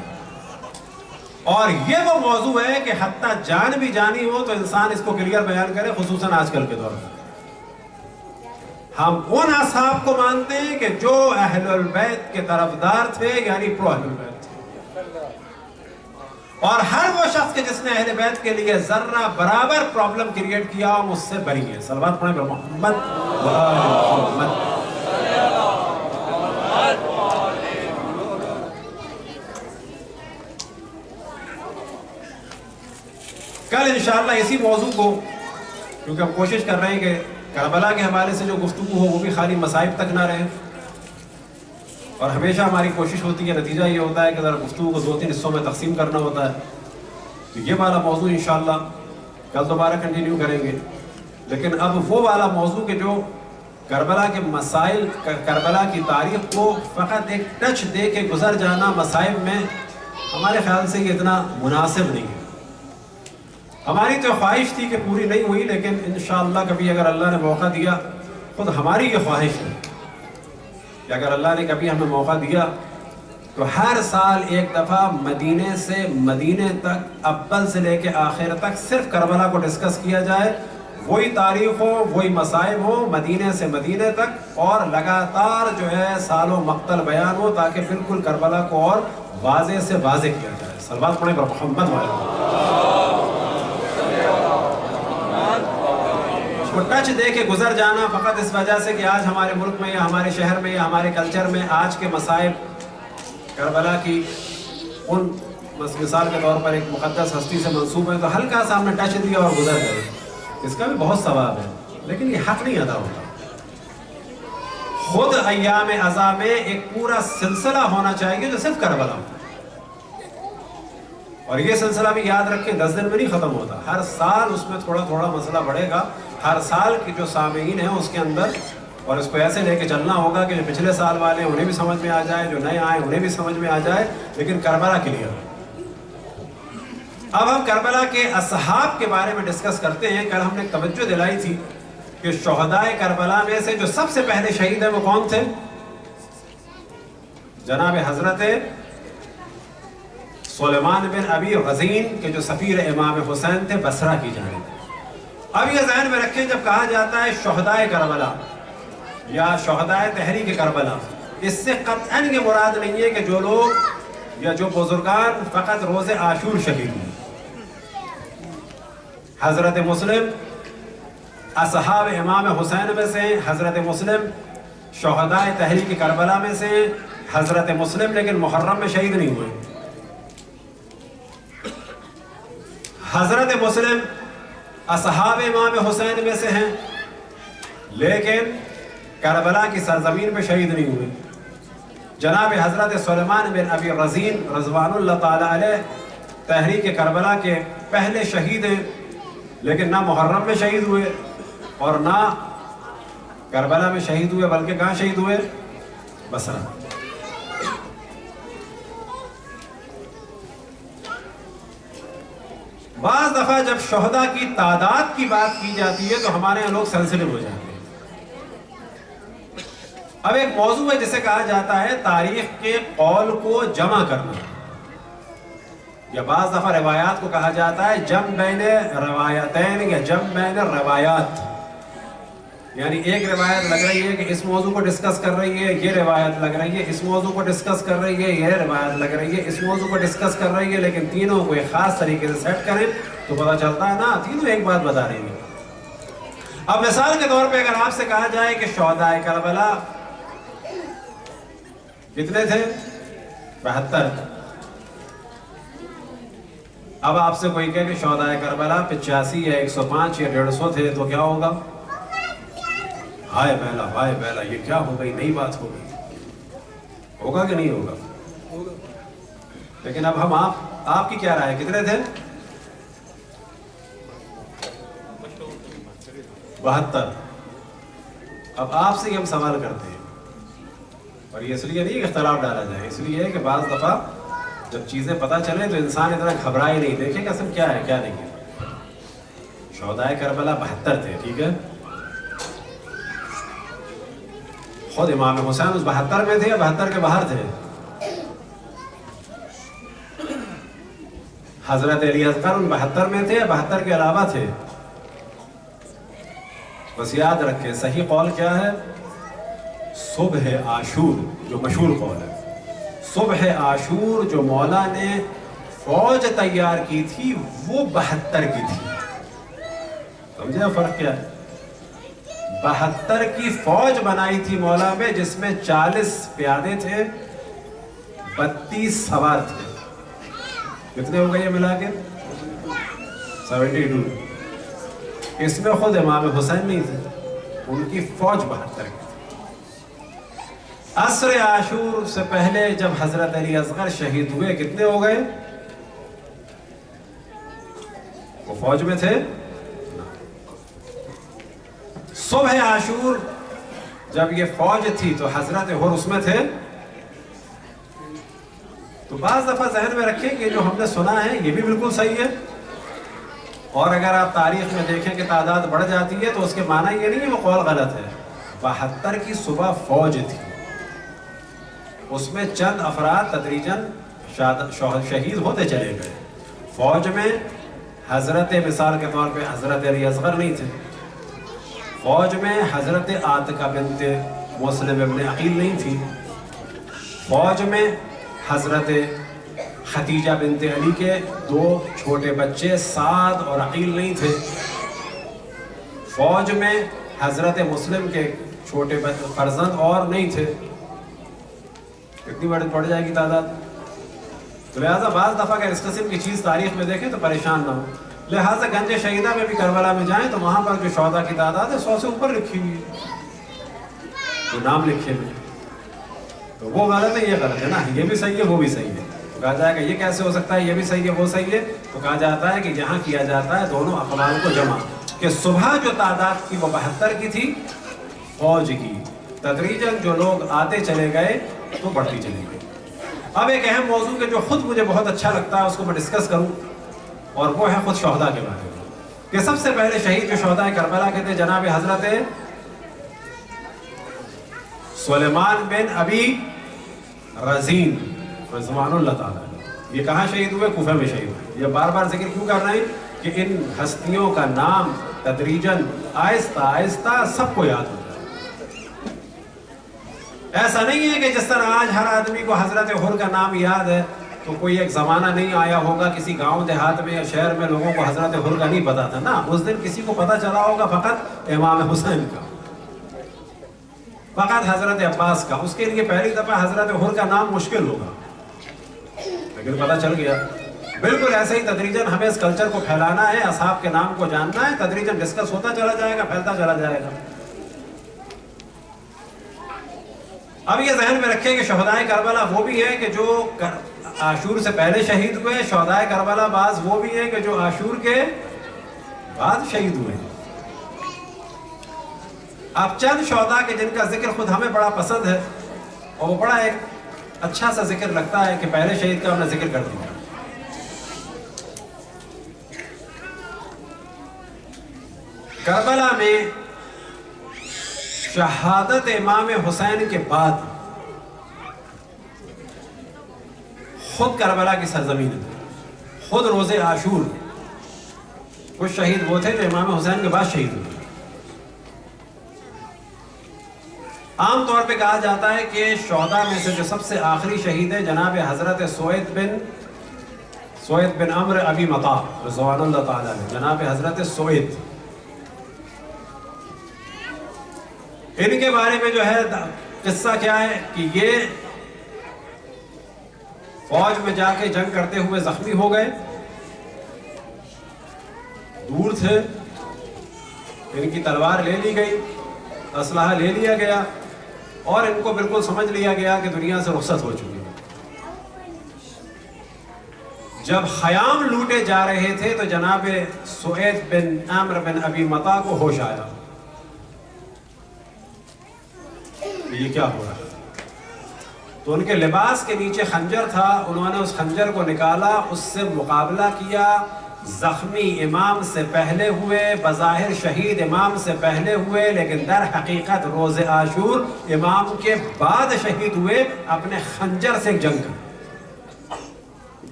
اور یہ وہ موضوع ہے کہ حتیٰ جان بھی جانی ہو تو انسان اس کو کلیئر بیان کرے، خصوصاً آج کل کے دور میں. ہم ان اصحاب کو مانتے ہیں کہ جو اہل البیت کے طرفدار تھے، یعنی پرو اہل البیت تھے. اور ہر وہ شخص کے جس نے اہل بیت کے لیے ذرہ برابر پرابلم کریٹ کیا مجھ سے بری ہے. صلوات پڑھیں محمد و آل محمد. کل انشاءاللہ اسی موضوع کو، کیونکہ ہم کوشش کر رہے ہیں کہ کربلا کے حوالے سے جو گفتگو ہو وہ بھی خالی مصائب تک نہ رہے، اور ہمیشہ ہماری کوشش ہوتی ہے، نتیجہ یہ ہوتا ہے کہ ذرا گفتگو کو 2-3 حصوں میں تقسیم کرنا ہوتا ہے. تو یہ والا موضوع انشاءاللہ کل دوبارہ کنٹینیو کریں گے. لیکن اب وہ والا موضوع کہ جو کربلا کے مسائل، کربلا کی تاریخ کو فقط ایک ٹچ دے کے گزر جانا مصائب میں، ہمارے خیال سے یہ اتنا مناسب نہیں ہے. ہماری تو خواہش تھی کہ پوری نہیں ہوئی، لیکن انشاءاللہ کبھی اگر اللہ نے موقع دیا، خود ہماری یہ خواہش ہے کہ اگر اللہ نے کبھی ہمیں موقع دیا تو ہر سال ایک دفعہ مدینے سے مدینے تک، اول سے لے کے آخر تک صرف کربلا کو ڈسکس کیا جائے. وہی تاریخ ہو، وہی مصائب ہو، مدینے سے مدینے تک، اور لگاتار جو ہے سال و مقتل بیان ہو، تاکہ بالکل کربلا کو اور واضح سے واضح کیا جائے. صلوات پڑھیں محمد والے. کو ٹچ دے کے گزر جانا فقط اس وجہ سے کہ آج ہمارے ملک میں یا ہمارے شہر میں یا ہمارے کلچر میں آج کے مصائب کربلا کی ان مثال کے طور پر ایک مقدس ہستی سے منسوب ہے، تو ہلکا سا ہم نے ٹچ دیا اور گزر گئے. اس کا بھی بہت ثواب ہے، لیکن یہ حق نہیں ادا ہوتا. خود ایام عزا میں ایک پورا سلسلہ ہونا چاہیے جو صرف کربلا ہو. اور یہ سلسلہ بھی یاد رکھیں 10 دن میں نہیں ختم ہوتا، ہر سال اس میں تھوڑا تھوڑا مسئلہ بڑھے گا. ہر سال کی جو سامعین ہیں اس کے اندر، اور اس کو ایسے لے کے چلنا ہوگا کہ جو پچھلے سال والے ہیں انہیں بھی سمجھ میں آ جائے، جو نئے آئے انہیں بھی سمجھ میں آ جائے، لیکن کربلا کلیئر. اب ہم کربلا کے اصحاب کے بارے میں ڈسکس کرتے ہیں. کل ہم نے توجہ دلائی تھی کہ شہدائے کربلا میں سے جو سب سے پہلے شہید ہیں وہ کون تھے؟ جناب حضرت سلیمان بن ابی غزین کے جو سفیر امام حسین تھے بصرہ کی جانب. اب یہ ذہن میں رکھیں جب کہا جاتا ہے شہدائے کربلا یا شہدائے تحریک کربلا، اس سے قطعاً یہ مراد نہیں ہے کہ جو لوگ یا جو بزرگان فقط روز عاشور شہید ہوئے. حضرت مسلم اصحاب امام حسین میں سے، حضرت مسلم شہدائے تحریک کربلا میں سے، حضرت مسلم لیکن محرم میں شہید نہیں ہوئے. حضرت مسلم اصحاب امام حسین میں سے ہیں لیکن کربلا کی سرزمین پہ شہید نہیں ہوئے. جناب حضرت سلیمان بن ابی غزین رضوان اللہ تعالی علیہ تحریک کربلا کے پہلے شہید ہیں، لیکن نہ محرم میں شہید ہوئے اور نہ کربلا میں شہید ہوئے، بلکہ کہاں شہید ہوئے؟ بصرہ. بعض دفعہ جب شہداء کی تعداد کی بات کی جاتی ہے تو ہمارے یہاں لوگ سینسٹیو ہو جاتے ہیں. اب ایک موضوع ہے جسے کہا جاتا ہے تاریخ کے قول کو جمع کرنا، یا بعض دفعہ روایات کو کہا جاتا ہے جمع بین روایتین یا جمع بین روایات. یعنی ایک روایت لگ رہی ہے کہ اس موضوع کو ڈسکس کر رہی ہے، یہ روایت لگ رہی ہے اس موضوع کو ڈسکس کر رہی ہے، یہ روایت لگ رہی ہے اس موضوع کو ڈسکس کر رہی ہے، لیکن تینوں کو ایک خاص طریقے سے سیٹ کریں تو پتہ چلتا ہے نا تینوں ایک بات بتا رہی ہیں۔ اب مثال کے طور پہ اگر آپ سے کہا جائے کہ شہداء کربلا کتنے تھے؟ 72۔ اب آپ سے کوئی کہے کہ شہداء کربلا 85 یا 105 یا 150 تھے تو کیا ہوگا؟ ہائے بیلا یہ کیا ہو گئی، نئی بات ہو گئی، ہوگا کہ نہیں ہوگا؟ لیکن اب ہم آپ کی کیا رائے، کتنے تھے؟ 72۔ اب آپ سے ہم سوال کرتے ہیں، اور یہ اس لیے نہیں کہ اختلاف ڈالا جائے، اس لیے کہ بعض دفعہ جب چیزیں پتہ چلیں تو انسان اتنا گھبرائے نہیں، دیکھیں کہ اصل کیا ہے کیا نہیں ہے۔ شہداء کربلا 72 تھے، ٹھیک ہے؟ خود امام حسین اس 72 میں تھے یا 72 کے باہر تھے؟ حضرت علی اصغر ان 72 میں تھے یا 72 کے علاوہ تھے؟ بس یاد رکھیں صحیح قول کیا ہے؟ صبح عاشور جو مشہور قول ہے، صبح عاشور جو مولا نے فوج تیار کی تھی وہ 72 کی تھی۔ سمجھے فرق کیا ہے؟ 72 کی فوج بنائی تھی مولا میں، جس میں 40 پیادے تھے، 32 سوار تھے۔ کتنے ہو گئے یہ ملا کے؟ 72۔ اس میں خود امام حسین نہیں تھے، ان کی فوج 72 کی تھی۔ عصر عاشور سے پہلے جب حضرت علی اصغر شہید ہوئے کتنے ہو گئے؟ وہ فوج میں تھے؟ صبح عاشور جب یہ فوج تھی تو حضرت حر اس میں تھے؟ تو بعض دفعہ ذہن میں رکھیں کہ جو ہم نے سنا ہے یہ بھی بالکل صحیح ہے، اور اگر آپ تاریخ میں دیکھیں کہ تعداد بڑھ جاتی ہے تو اس کے معنی یہ نہیں ہے وہ قول غلط ہے۔ 72 کی صبح فوج تھی، اس میں چند افراد تدریجاً شہید ہوتے چلے گئے۔ فوج میں حضرت مثال کے طور پہ حضرت علی اصغر نہیں تھے، فوج میں حضرت عاتقہ بنت مسلم ابن عقیل نہیں تھی، فوج میں حضرت ختیجہ بنت علی کے 2 چھوٹے بچے سعد اور عقیل نہیں تھے، فوج میں حضرت مسلم کے چھوٹے فرزند اور نہیں تھے۔ کتنی بڑھ جائے گی تعداد؟ تو لہٰذا بعض دفعہ اگر اس قسم کی چیز تاریخ میں دیکھیں تو پریشان نہ ہو۔ لہٰذا گنج شہیدہ میں بھی کربلا میں جائیں تو وہاں پر جو شہداء کی تعداد ہے 100 سے اوپر لکھی ہوئی ہے، تو نام لکھے ہوئے، تو وہ غلط ہے یہ غلط ہے نا، یہ بھی صحیح ہے وہ بھی صحیح ہے۔ تو کہا جائے گا یہ کیسے ہو سکتا ہے، یہ بھی صحیح ہے وہ صحیح ہے، تو کہا جاتا ہے کہ یہاں کیا جاتا ہے دونوں اقوال کو جمع، کہ صبح جو تعداد تھی وہ 72 کی تھی فوج کی، تدریجاً جو لوگ آتے چلے گئے تو بڑھتی چلی گئی۔ اب ایک اہم موضوع کہ جو خود مجھے بہت اچھا لگتا ہے اس کو میں ڈسکس کروں، اور وہ ہے خود شہداء کے بارے میں، کہ سب سے پہلے شہید جو شہداء کربلا کے تھے جناب حضرت سلیمان بن ابی رزین رضوان اللہ تعالیٰ، یہ کہاں شہید ہوئے؟ کوفہ میں شہید ہوئے۔ یہ بار بار ذکر کیوں کر رہے ہیں کہ ان ہستیوں کا نام تدریجاً آہستہ آہستہ سب کو یاد ہو جائے۔ ایسا نہیں ہے کہ جس طرح آج ہر آدمی کو حضرت حر کا نام یاد ہے، تو کوئی ایک زمانہ نہیں آیا ہوگا کسی گاؤں دیہات میں یا شہر میں لوگوں کو حضرت حر کا نہیں پتا تھا نا، اس دن کسی کو پتا چلا ہوگا فقط امام حسین کا، فقط حضرت عباس کا، اس کے لیے پہلی دفعہ حضرت حر کا نام مشکل ہوگا، لیکن پتا چل گیا۔ بالکل ایسے ہی تدریجاً ہمیں اس کلچر کو پھیلانا ہے، اصحاب کے نام کو جاننا ہے، تدریجاً ڈسکس ہوتا چلا جائے گا، پھیلتا چلا جائے گا۔ اب یہ ذہن میں رکھیں کہ شہداء کربلا وہ بھی ہیں کہ جو عاشور سے پہلے شہید ہوئے، شہداء کربلا بعض وہ بھی ہیں کہ جو عاشور کے بعد شہید ہوئے۔ اب چند شہداء کے جن کا ذکر خود ہمیں بڑا پسند ہے، اور وہ بڑا ایک اچھا سا ذکر لگتا ہے کہ پہلے شہید کا ہم نے ذکر کر دیا۔ کربلا میں شہادت امام حسین کے بعد خود کربلا کی سرزمین ہے، خود روز عاشور کچھ شہید وہ تھے جو امام حسین کے بعد شہید ہوئے۔ عام طور پہ کہا جاتا ہے کہ شہداء میں سے جو سب سے آخری شہید ہے جناب حضرت سوید بن عمرو ابی مطاع رضوان اللہ تعالیٰ ہے، جناب حضرت سوید. ان کے بارے میں جو ہے قصہ کیا ہے کہ یہ فوج میں جا کے جنگ کرتے ہوئے زخمی ہو گئے، دور تھے، ان کی تلوار لے لی گئی، اسلحہ لے لیا گیا اور ان کو بالکل سمجھ لیا گیا کہ دنیا سے رخصت ہو چکی ہے. جب خیام لوٹے جا رہے تھے تو جناب سوید بن عمرو بن ابی مطاع کو ہوش آیا، یہ کیا ہو رہا ہے؟ تو ان کے لباس کے نیچے خنجر تھا، انہوں نے اس خنجر کو نکالا، اس سے مقابلہ کیا. زخمی امام سے پہلے ہوئے، بظاہر شہید امام سے پہلے ہوئے، لیکن در حقیقت روز عاشور امام کے بعد شہید ہوئے اپنے خنجر سے جنگ کر.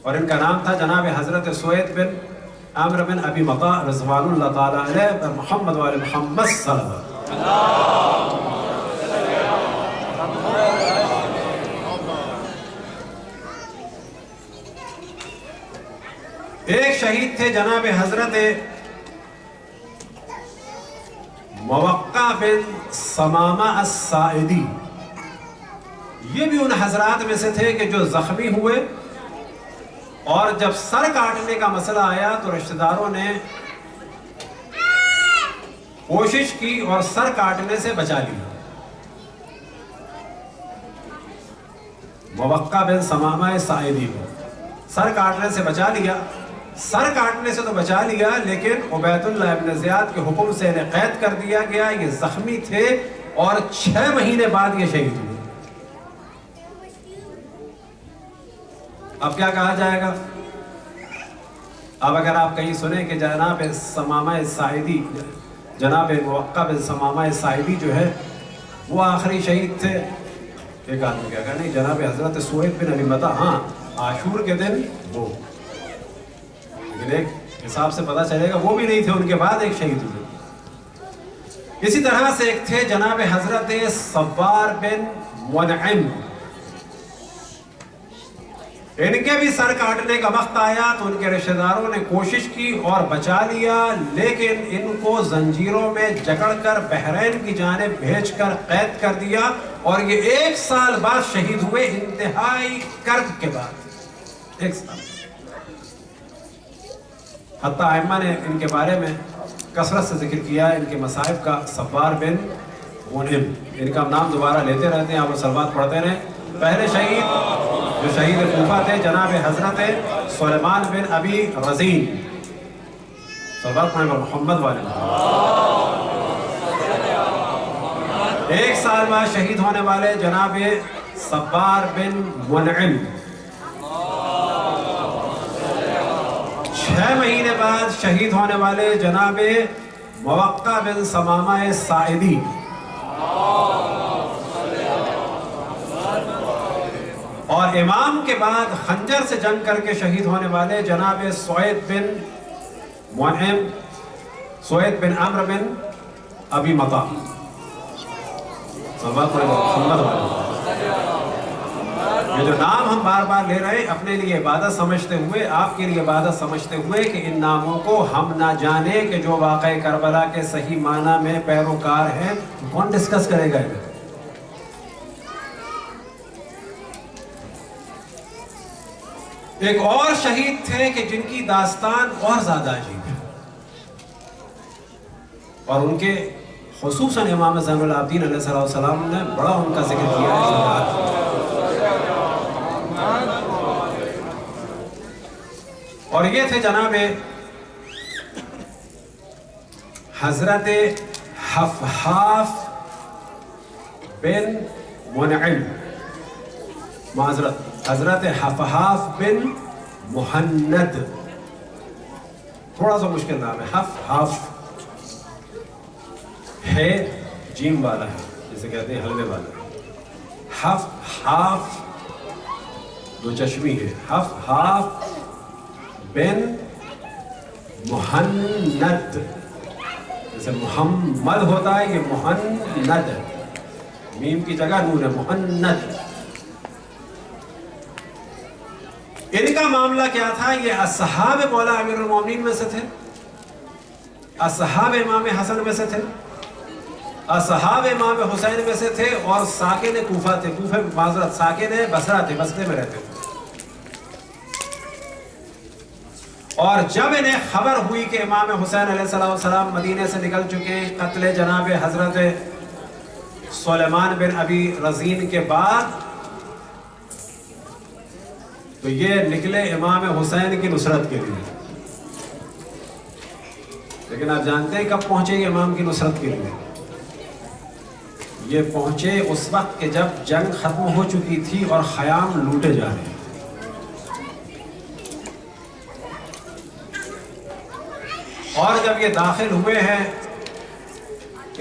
اور ان کا نام تھا جناب حضرت سوید بن عمرو بن ابی مطاع رضوان اللہ تعالیٰ علیہ، محمد وآل محمد صلی اللہ علیہ وسلم. ایک شہید تھے جناب حضرت موقع بن ثمامہ الساعدی. یہ بھی ان حضرات میں سے تھے کہ جو زخمی ہوئے اور جب سر کاٹنے کا مسئلہ آیا تو رشتہ داروں نے کوشش کی اور سر کاٹنے سے بچا لیا. موقع بن ثمامہ الساعدی کو سر کاٹنے سے بچا لیا. سر کاٹنے سے تو بچا لیا لیکن عبید اللہ ابن زیاد کے حکم سے انہیں قید کر دیا گیا. یہ زخمی تھے اور 6 مہینے بعد یہ شہید ہوئے. اب کیا کہا جائے گا؟ اب اگر آپ کہیں سنیں کہ جناب ثمامہ الساعدی، جناب موقع بن ثمامہ الساعدی جو ہے وہ آخری شہید تھے، ایک آدمی کیا کہا نہیں جناب حضرت سوید بن ابی مطاع، ہاں عاشور کے دن وہ، لیکن ایک حساب سے پتہ چلے گا وہ بھی نہیں تھے، ان کے بعد ایک شہید ہوئے. اسی طرح سے ایک تھے جناب حضرت صبار بن منعم. ان کے بھی سر کاٹنے کا وقت آیا تو ان کے رشتہ داروں نے کوشش کی اور بچا لیا، لیکن ان کو زنجیروں میں جکڑ کر بحرین کی جانب بھیج کر قید کر دیا اور یہ 1 سال بعد شہید ہوئے، انتہائی کرب کے بعد 1 سال. حتیٰ ائمہ نے ان کے بارے میں کثرت سے ذکر کیا ہے ان کے مصائب کا. صبار بن منعم، ان کا نام دوبارہ لیتے رہتے ہیں، آپ صلوات پڑھتے رہیں. پہلے شہید جو شہید کوفہ تھے جناب حضرت سلیمان بن ابی رزین، صلوات پڑھیں محمد والے. 1 سال بعد شہید ہونے والے جناب صبار بن منعم. 6 مہینے بعد شہید ہونے والے جناب موقع بن ثمامہ الساعدی. اور امام کے بعد خنجر سے جنگ کر کے شہید ہونے والے جناب سوید بن منعم، سوید بن عمرو بن ابی مطاع. یہ جو نام ہم بار بار لے رہے ہیں اپنے لیے عبادت سمجھتے ہوئے، آپ کے لیے عبادت سمجھتے ہوئے کہ ان ناموں کو ہم نہ جانے کہ جو واقع کربلا کے صحیح معنی میں پیروکار ہیں کون ڈسکس کرے گا. ایک اور شہید تھے کہ جن کی داستان اور زیادہ عجیب ہے اور ان کے خصوصاً امام زین العابدین علیہ السلام نے بڑا ان کا ذکر کیا ہے. اور یہ تھے جناب حضرت حفحاف بن منعم، معذرت حضرت حفحاف بن محند. تھوڑا سا مشکل نام ہے. حفحاف ہے جیم والا ہے، جسے کہتے ہیں حلوے والا. حفحاف 2 چشمی ہے. حفحاف بن محند، جیسے محمد ہوتا ہے یہ محند. میم کی جگہ نون ہے، محند۔ ان کا معاملہ کیا تھا؟ یہ اصحاب مولا امیر المومنین میں سے تھے، اصحاب امام حسن میں سے تھے، اصحاب امام حسین میں سے تھے، اور ساکن کوفہ تھے، کوفہ معذرت ساکن بصرہ تھے، بصرے میں رہتے تھے۔ اور جب انہیں خبر ہوئی کہ امام حسین علیہ السلام مدینے سے نکل چکے ہیں قتل جناب حضرت سلیمان بن ابی رزین کے بعد، تو یہ نکلے امام حسین کی نصرت کے لیے۔ لیکن آپ جانتے ہیں کب پہنچے یہ امام کی نصرت کے لیے؟ یہ پہنچے اس وقت کہ جب جنگ ختم ہو چکی تھی اور خیام لوٹے جا رہے ہیں۔ اور جب یہ داخل ہوئے ہیں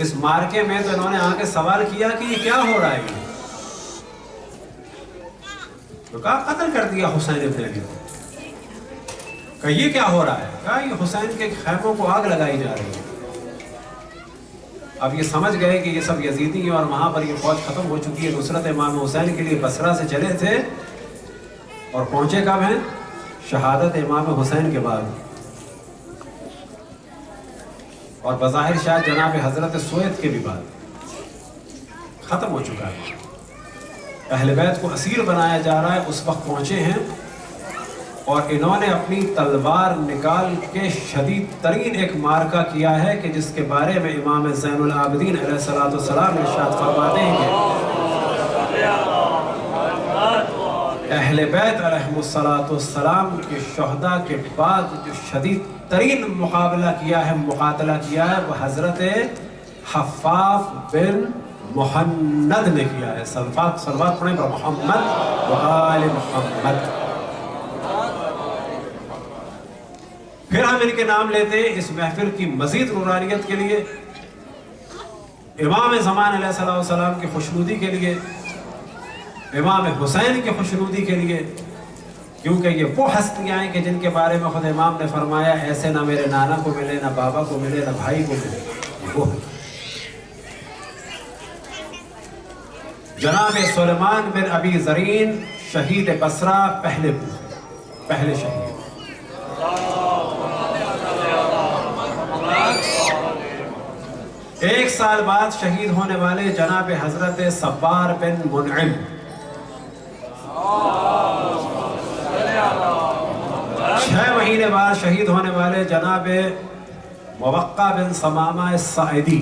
اس مارکے میں تو انہوں نے آ کے سوال کیا کہ یہ کیا ہو رہا ہے؟ تو کہا قتل کر دیا حسین ابن علی کو۔ کہ یہ کیا ہو رہا ہے؟ کہا یہ حسین کے خیموں کو آگ لگائی جا رہی ہے۔ اب یہ سمجھ گئے کہ یہ سب یزیدی ہیں اور وہاں پر یہ فوج ختم ہو چکی ہے، نصرت امام حسین کے لیے بصرہ سے چلے تھے اور پہنچے کب ہیں؟ شہادت امام حسین کے بعد، اور بظاہر شاید جناب حضرت سوید کے بھی بعد ختم ہو چکا ہے۔ اہل بیت کو اسیر بنایا جا رہا ہے، اس وقت پہنچے ہیں اور انہوں نے اپنی تلوار نکال کے شدید ترین ایک مارکہ کیا ہے کہ جس کے بارے میں امام زین العابدین علیہ السلام ارشاد فرماتے ہیں کہ اہل بیت علیہ السلام کے شہداء کے بعد جو شدید ترین مقابلہ کیا ہے، مقاتلہ کیا ہے، وہ حضرت حفاف بن محند نے کیا ہے۔ صلوات پڑھیں پر محمد و آل محمد۔ پھر ہم ان کے نام لیتے ہیں اس محفل کی مزید نورانیت کے لیے، امام زمان علیہ السلام کی خوشنودی کے لیے، امام حسین کی خوشنودی کے لیے، کیونکہ یہ وہ ہستیاں ہیں کہ جن کے بارے میں خود امام نے فرمایا ایسے نہ میرے نانا کو ملے، نہ بابا کو ملے، نہ بھائی کو ملے۔ وہ جناب سلیمان بن ابی زرین شہید بصرہ، پہلے شہید۔ ایک سال بعد شہید ہونے والے جناب حضرت صبار بن منعم، 6 مہینے بعد شہید ہونے والے جناب موقع بن ثمامہ الساعدی،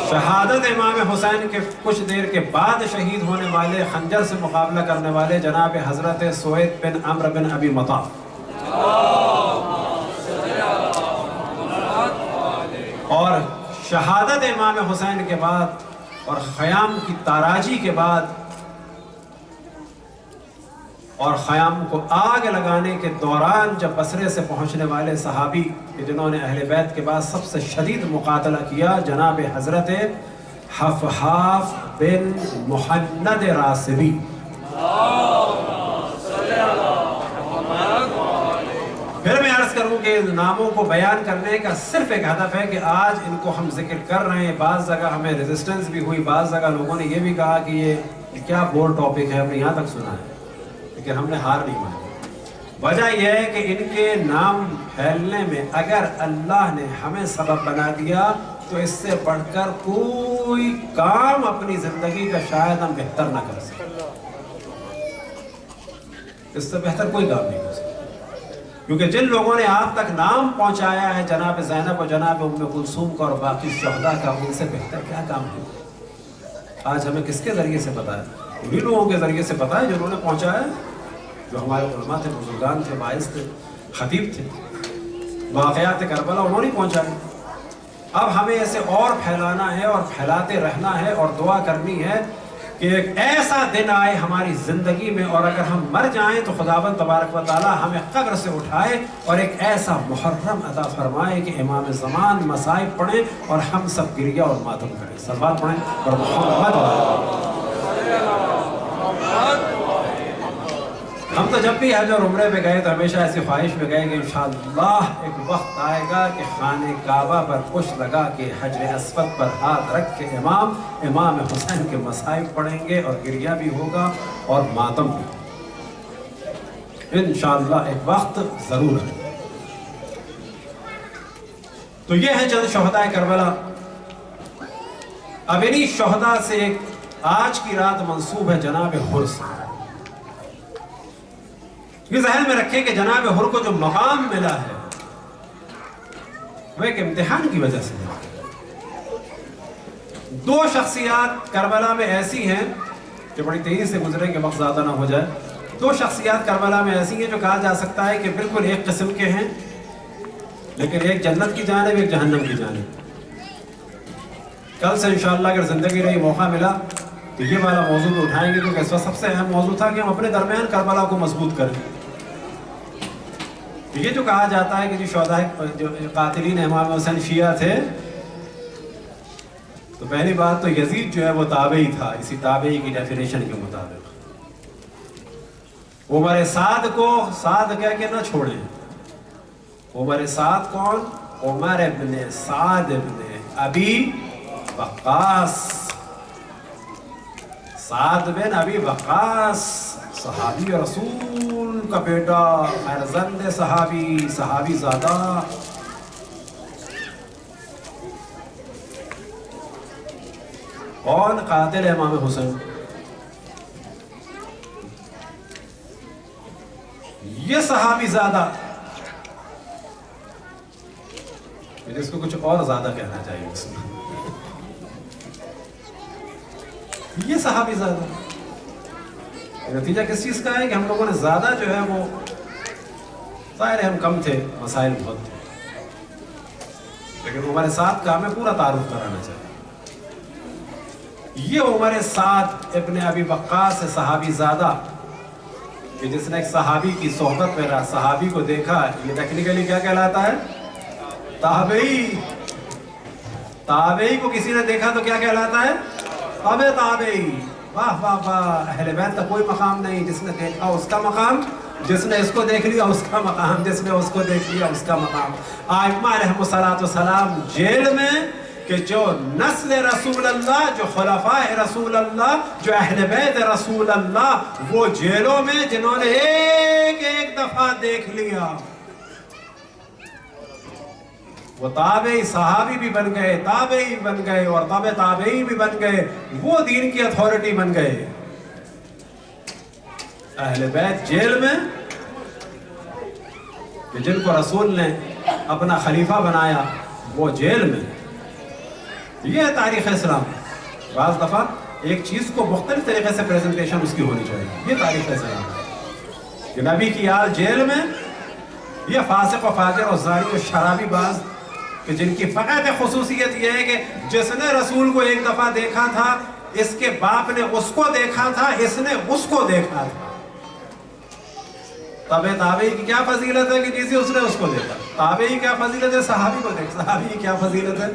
شہادت امام حسین کے کچھ دیر کے بعد شہید ہونے والے خنجر سے مقابلہ کرنے والے جناب حضرت سوید بن عمرو بن ابی مطاف، اور شہادت امام حسین کے بعد اور خیام کی تاراجی کے بعد اور خیام کو آگ لگانے کے دوران جب بصرے سے پہنچنے والے صحابی کہ جنہوں نے اہل بیت کے بعد سب سے شدید مقاتلہ کیا، جناب حضرت حفحاف بن محند راسبی۔ پھر میں عرض کروں کہ ان ناموں کو بیان کرنے کا صرف ایک ہدف ہے کہ آج ان کو ہم ذکر کر رہے ہیں، بعض جگہ ہمیں ریزسٹنس بھی ہوئی، بعض جگہ لوگوں نے یہ بھی کہا کہ یہ کیا بور ٹاپک ہے، ہم نے یہاں تک سنا ہے، لیکن ہم نے ہار نہیں مانی۔ وجہ یہ ہے کہ ان کے نام پھیلنے میں اگر اللہ نے ہمیں سبب بنا دیا تو اس سے بڑھ کر کوئی کام اپنی زندگی کا شاید ہم بہتر نہ کر سکیں، اس سے بہتر کوئی کام نہیں کر سکتے، کیونکہ جن لوگوں نے آپ تک نام پہنچایا ہے جناب زینب اور جناب ام کلثوم کا اور باقی شہداء کا، ان سے بہتر کیا کام ہے؟ آج ہمیں کس کے ذریعے سے پتا ہے؟ انہی لوگوں کے ذریعے سے پتا ہے جنہوں نے پہنچایا، جو ہمارے علماء تھے، بزرگان تھے، باعث تھے، خطیب تھے، واقعات کربلا انہوں نے پہنچایا۔ اب ہمیں اسے اور پھیلانا ہے اور پھیلاتے رہنا ہے اور دعا کرنی ہے کہ ایک ایسا دن آئے ہماری زندگی میں اور اگر ہم مر جائیں تو خداوند تبارک و تعالی ہمیں قبر سے اٹھائے اور ایک ایسا محرم عطا فرمائے کہ امام زمان مصائب پڑھیں اور ہم سب گریہ اور ماتم کریں۔ صلوات پڑھیں اور محمد ہم تو جب بھی حج اور عمرے پہ گئے تو ہمیشہ ایسی خواہش میں گئے کہ انشاءاللہ ایک وقت آئے گا کہ خانہ کعبہ پر پشت لگا کے حجر اسود پر ہاتھ رکھ کے امام حسین کے مصائب پڑھیں گے اور گریہ بھی ہوگا اور ماتم بھی. انشاءاللہ ایک وقت ضرور ہے. تو یہ ہے چند شہداء کربلا. اب انہی شہداء سے ایک آج کی رات منسوب ہے جناب حر سے. یہ ذہن میں رکھیں کہ جناب حر کو جو مقام ملا ہے وہ ایک امتحان کی وجہ سے ملا. دو شخصیات کربلا میں ایسی ہیں کہ بڑی تیزی سے گزریں کہ وقت زیادہ نہ ہو جائے. دو شخصیات کربلا میں ایسی ہیں جو کہا جا سکتا ہے کہ بالکل ایک قسم کے ہیں، لیکن ایک جنت کی جانب ایک جہنم کی جانب. کل سے انشاءاللہ اگر زندگی رہی موقع ملا تو یہ والا موضوع بھی اٹھائیں گے، کیونکہ اس وقت سب سے اہم موضوع تھا کہ ہم اپنے درمیان کربلا کو مضبوط کریں. یہ جو کہا جاتا ہے کہ جو شہداء جو قاتلین امام حسین شیعہ تھے، تو پہلی بات تو یزید جو ہے وہ تابعی تھا، اسی تابعی کی ڈیفینیشن کے مطابق. عمر سعد کو سعد کہہ کے نہ چھوڑیں. عمر سعد کون؟ عمر ابن سعد ابن ابی وقاص. سعد بن ابی وقاص صحابی رسول کا بیٹا، فرزند صحابی زادہ. کون قاتل امام حسین؟ یہ صحابی زادہ، اس کو کچھ اور زیادہ کہنا چاہیے اس میں. یہ صحابی زادہ نتیجہ کس چیز کا ہے کہ ہم لوگوں نے زیادہ جو ہے وہ ظاہر ہے ہم کم تھے، مسائل بہت تھے، لیکن عمر سعد کا ہمیں پورا تعارف کرانا چاہیے. یہ عمر سعد ابن ابی وقاص صحابی زادہ کہ جس نے ایک صحابی کی صحبت میں رہا، صحابی کو دیکھا، یہ ٹیکنیکلی کیا کہلاتا ہے؟ تابعی. تابعی کو کسی نے دیکھا تو کیا کہلاتا ہے؟ تابعی. واہ واہ واہ، اہل بیت کا کوئی مقام نہیں. جس نے دیکھا اس کا مقام، جس نے اس کو دیکھ لیا اس کا مقام، جس نے اس کو دیکھ لیا اس کا مقام. ائمہ علیہم السلام جیل میں کہ جو نسل رسول اللہ، جو خلفاء رسول اللہ، جو اہل بیت رسول اللہ، وہ جیلوں میں جنہوں نے ایک ایک دفعہ دیکھ لیا، وہ تابعی صحابی بھی بن گئے، تابعی بھی بن گئے اور تابعی بھی بن گئے. وہ دین کی اتھارٹی بن گئے. اہل بیت جیل میں کہ جن کو رسول نے اپنا خلیفہ بنایا وہ جیل میں. یہ ہے تاریخ اسلام. بعض دفعہ ایک چیز کو مختلف طریقے سے پریزنٹیشن اس کی ہونی چاہیے. یہ تاریخ اسلام ہے کہ نبی کی آل جیل میں، یہ فاسق و فاجر اور زانی و شرابی باز کہ جن کی فقط خصوصیت یہ ہے کہ جس نے رسول کو ایک دفعہ دیکھا تھا، اس کے باپ نے اس کو دیکھا تھا، اس نے اس کو دیکھا تھا. تابعی کی کیا فضیلت ہے کہ جیسے اس نے اس کو دیکھا. تابعی کی کیا فضیلت ہے؟ صحابی کو دیکھ. صحابی کی کیا فضیلت ہے؟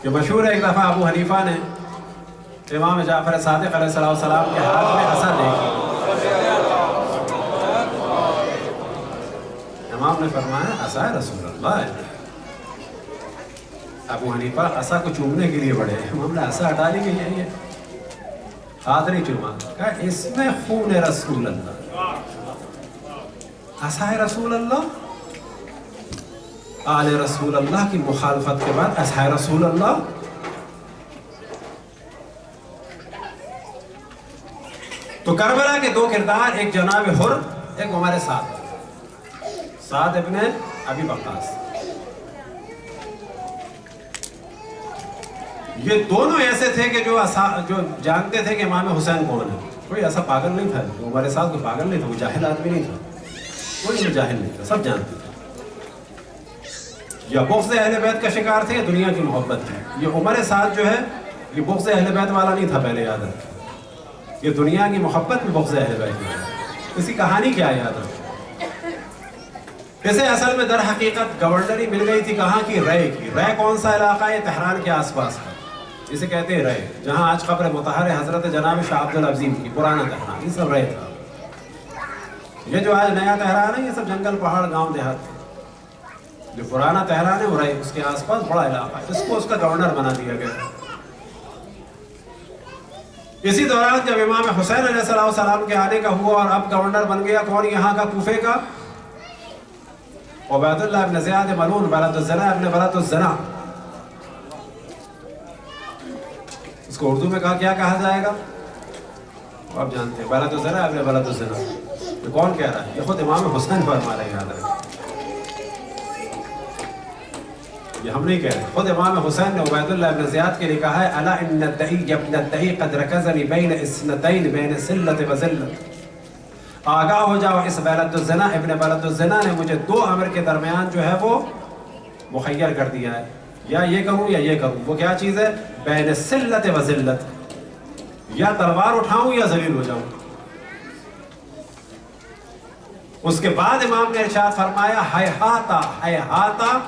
یہ مشہور ہے ایک دفعہ ابو حنیفہ نے امام جعفر صادق علیہ السلام کے ہاتھ میں عصا دیکھی. امام نے فرمایا عصا رسول اللہ. ابو حنیفہ عصا کو چومنے کے لیے بڑھے. امام نے عصا ہٹا لی کہ یہ ہاتھ نہیں چوما. کہا اس میں خون رسول اللہ. عصا رسول اللہ، آل رسول اللہ کی مخالفت کے بعد عصا رسول اللہ. تو کربلا کے دو کردار، ایک جناب حر، ایک عمر سعد، سعد ابن ابی وقاص. یہ دونوں ایسے تھے کہ جو جانتے تھے کہ امام حسین کون ہے. کوئی ایسا پاگل نہیں تھا. عمر سعد کوئی پاگل نہیں تھا، وہ جاہل آدمی نہیں تھا، کوئی جاہل نہیں تھا، سب جانتے تھے. یا بغض اہل بیت کا شکار تھے یا دنیا کی محبت تھی. یہ عمر سعد جو ہے یہ بغض اہل بیت والا نہیں تھا، پہلے یاد رکھیں. یہ دنیا کی محبت میں بغض اہل بیت ہے. اس کی کہانی کیا یاد رکھیں. اسے اصل میں در حقیقت گورنری مل گئی تھی کہاں کی؟ رے کی. رے کون سا علاقہ ہے؟ تہران کے آس پاس کا. اسے کہتے ہیں رے، جہاں آج قبر مطہر ہے حضرت جناب شاہ عبد العظیم کی، پرانا تہران، یہ سب رے تھا۔ یہ جو آج نیا تہران ہے یہ سب جنگل پہاڑ گاؤں دیہات تھے۔ جو پرانا تہران ہے وہ رے، اس کے آس پاس بڑا علاقہ ہے، اس کو اس کا گورنر بنا دیا گیا۔ اسی دوران جب امام حسین علیہ السلام کے آنے کا ہوا اور اب گورنر بن گیا کون یہاں کا؟ کوفے کا عبید اللہ ابن زیاد ملعون بلد الزنا ابن بلد الزنا۔ اس کو اردو میں کیا کہا جائے گا؟ آپ جانتے ہیں، بلد الزنا ابن بلد الزنا۔ یہ کون کہہ رہا ہے؟ یہ خود امام حسین فرما رہے ہیں، یاد رکھیں، یہ ہم نہیں کہہ رہے، خود امام حسین نے عبید اللہ ابن زیاد کے لیے کہا ہے الا ان الدعی ابن الدعی قد رکزنی بین اثنتین بین سلت و ذلت، آگاہ ہو جاؤ اس بلد الزنا ابن بلد الزنا نے مجھے دو امر کے درمیان جو ہے وہ مخیر کر دیا ہے، یا یہ کروں یا یہ کروں۔ وہ کیا چیز ہے؟ بین سلت و ذلت، یا تلوار اٹھاؤں یا ذلیل ہو جاؤں۔ اس کے بعد امام نے ارشاد فرمایا ہیہاتا ہیہاتا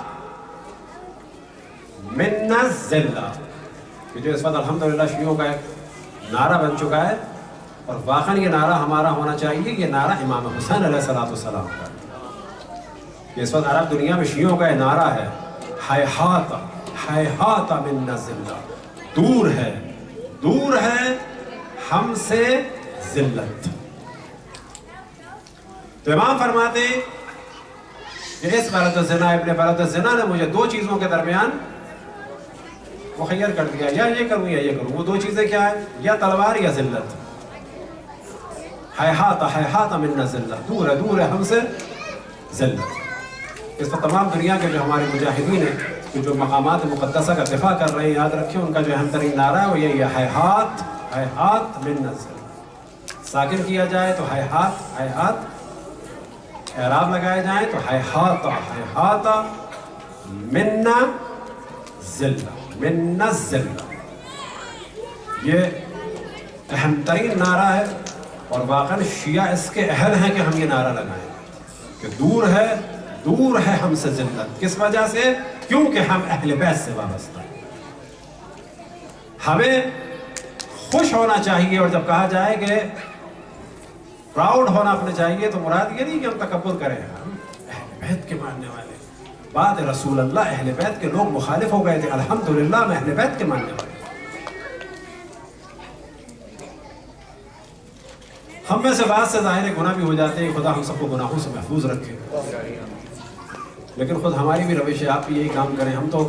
من الذلہ، کہ جو اس وقت الحمدللہ شیعوں کا ایک نعرہ بن چکا ہے، اور واقعاً یہ نعرہ ہمارا ہونا چاہیے، یہ نعرہ امام حسین علیہ السلام کا، کہ اس وقت عرب دنیا میں شیعوں کا یہ نعرہ ہے ہیہاتا ہیہاتا من الذلہ، دور ہے ہم سے ذلت۔ تو امام فرماتے ہیں کہ اس بلد الزنا ابن بلد الزنا نے مجھے دو چیزوں کے درمیان مخیر کر دیا، یا یہ کروں یا یہ کروں۔ وہ دو چیزیں کیا ہیں؟ یا تلوار یا ذلت۔ ہیہاتا من الذلہ، دور ہے ہم سے ذلت۔ اس پر تمام دنیا کے جو ہمارے مجاہدین ہیں، جو مقامات مقدسہ کا دفاع کر رہے ہیں، یاد رکھیں ان کا جو اہم ترین نعرہ ہے وہ یہی ہے ہیہات من الذلہ۔ ساکن کیا جائے تو ہیہات، اعراب لگائے جائیں تو ہیہاتا من الذلہ۔ یہ اہم ترین نعرہ ہے، اور واقعاً شیعہ اس کے اہل ہیں کہ ہم یہ نعرہ لگائیں کہ دور ہے ہم سے ذلت۔ کس وجہ سے؟ کیونکہ ہم اہل بیت سے وابستہ ہیں۔ ہمیں خوش ہونا چاہیے، اور جب کہا جائے کہ پراؤڈ ہونا اپنے چاہیے، تو مراد یہ نہیں کہ ہم تکبر کریں، ہم اہل بیت کے ماننے والے، بعد رسول اللہ اہل بیت کے لوگ مخالف ہو گئے تھے، الحمدللہ ہم اہل بیت کے ماننے والے۔ ہم میں سے بعض سے ظاہر گناہ بھی ہو جاتے ہیں، خدا ہم سب کو گناہوں سے محفوظ رکھے، لیکن خود ہماری بھی روش ہے، آپ بھی یہی کام کریں۔ ہم تو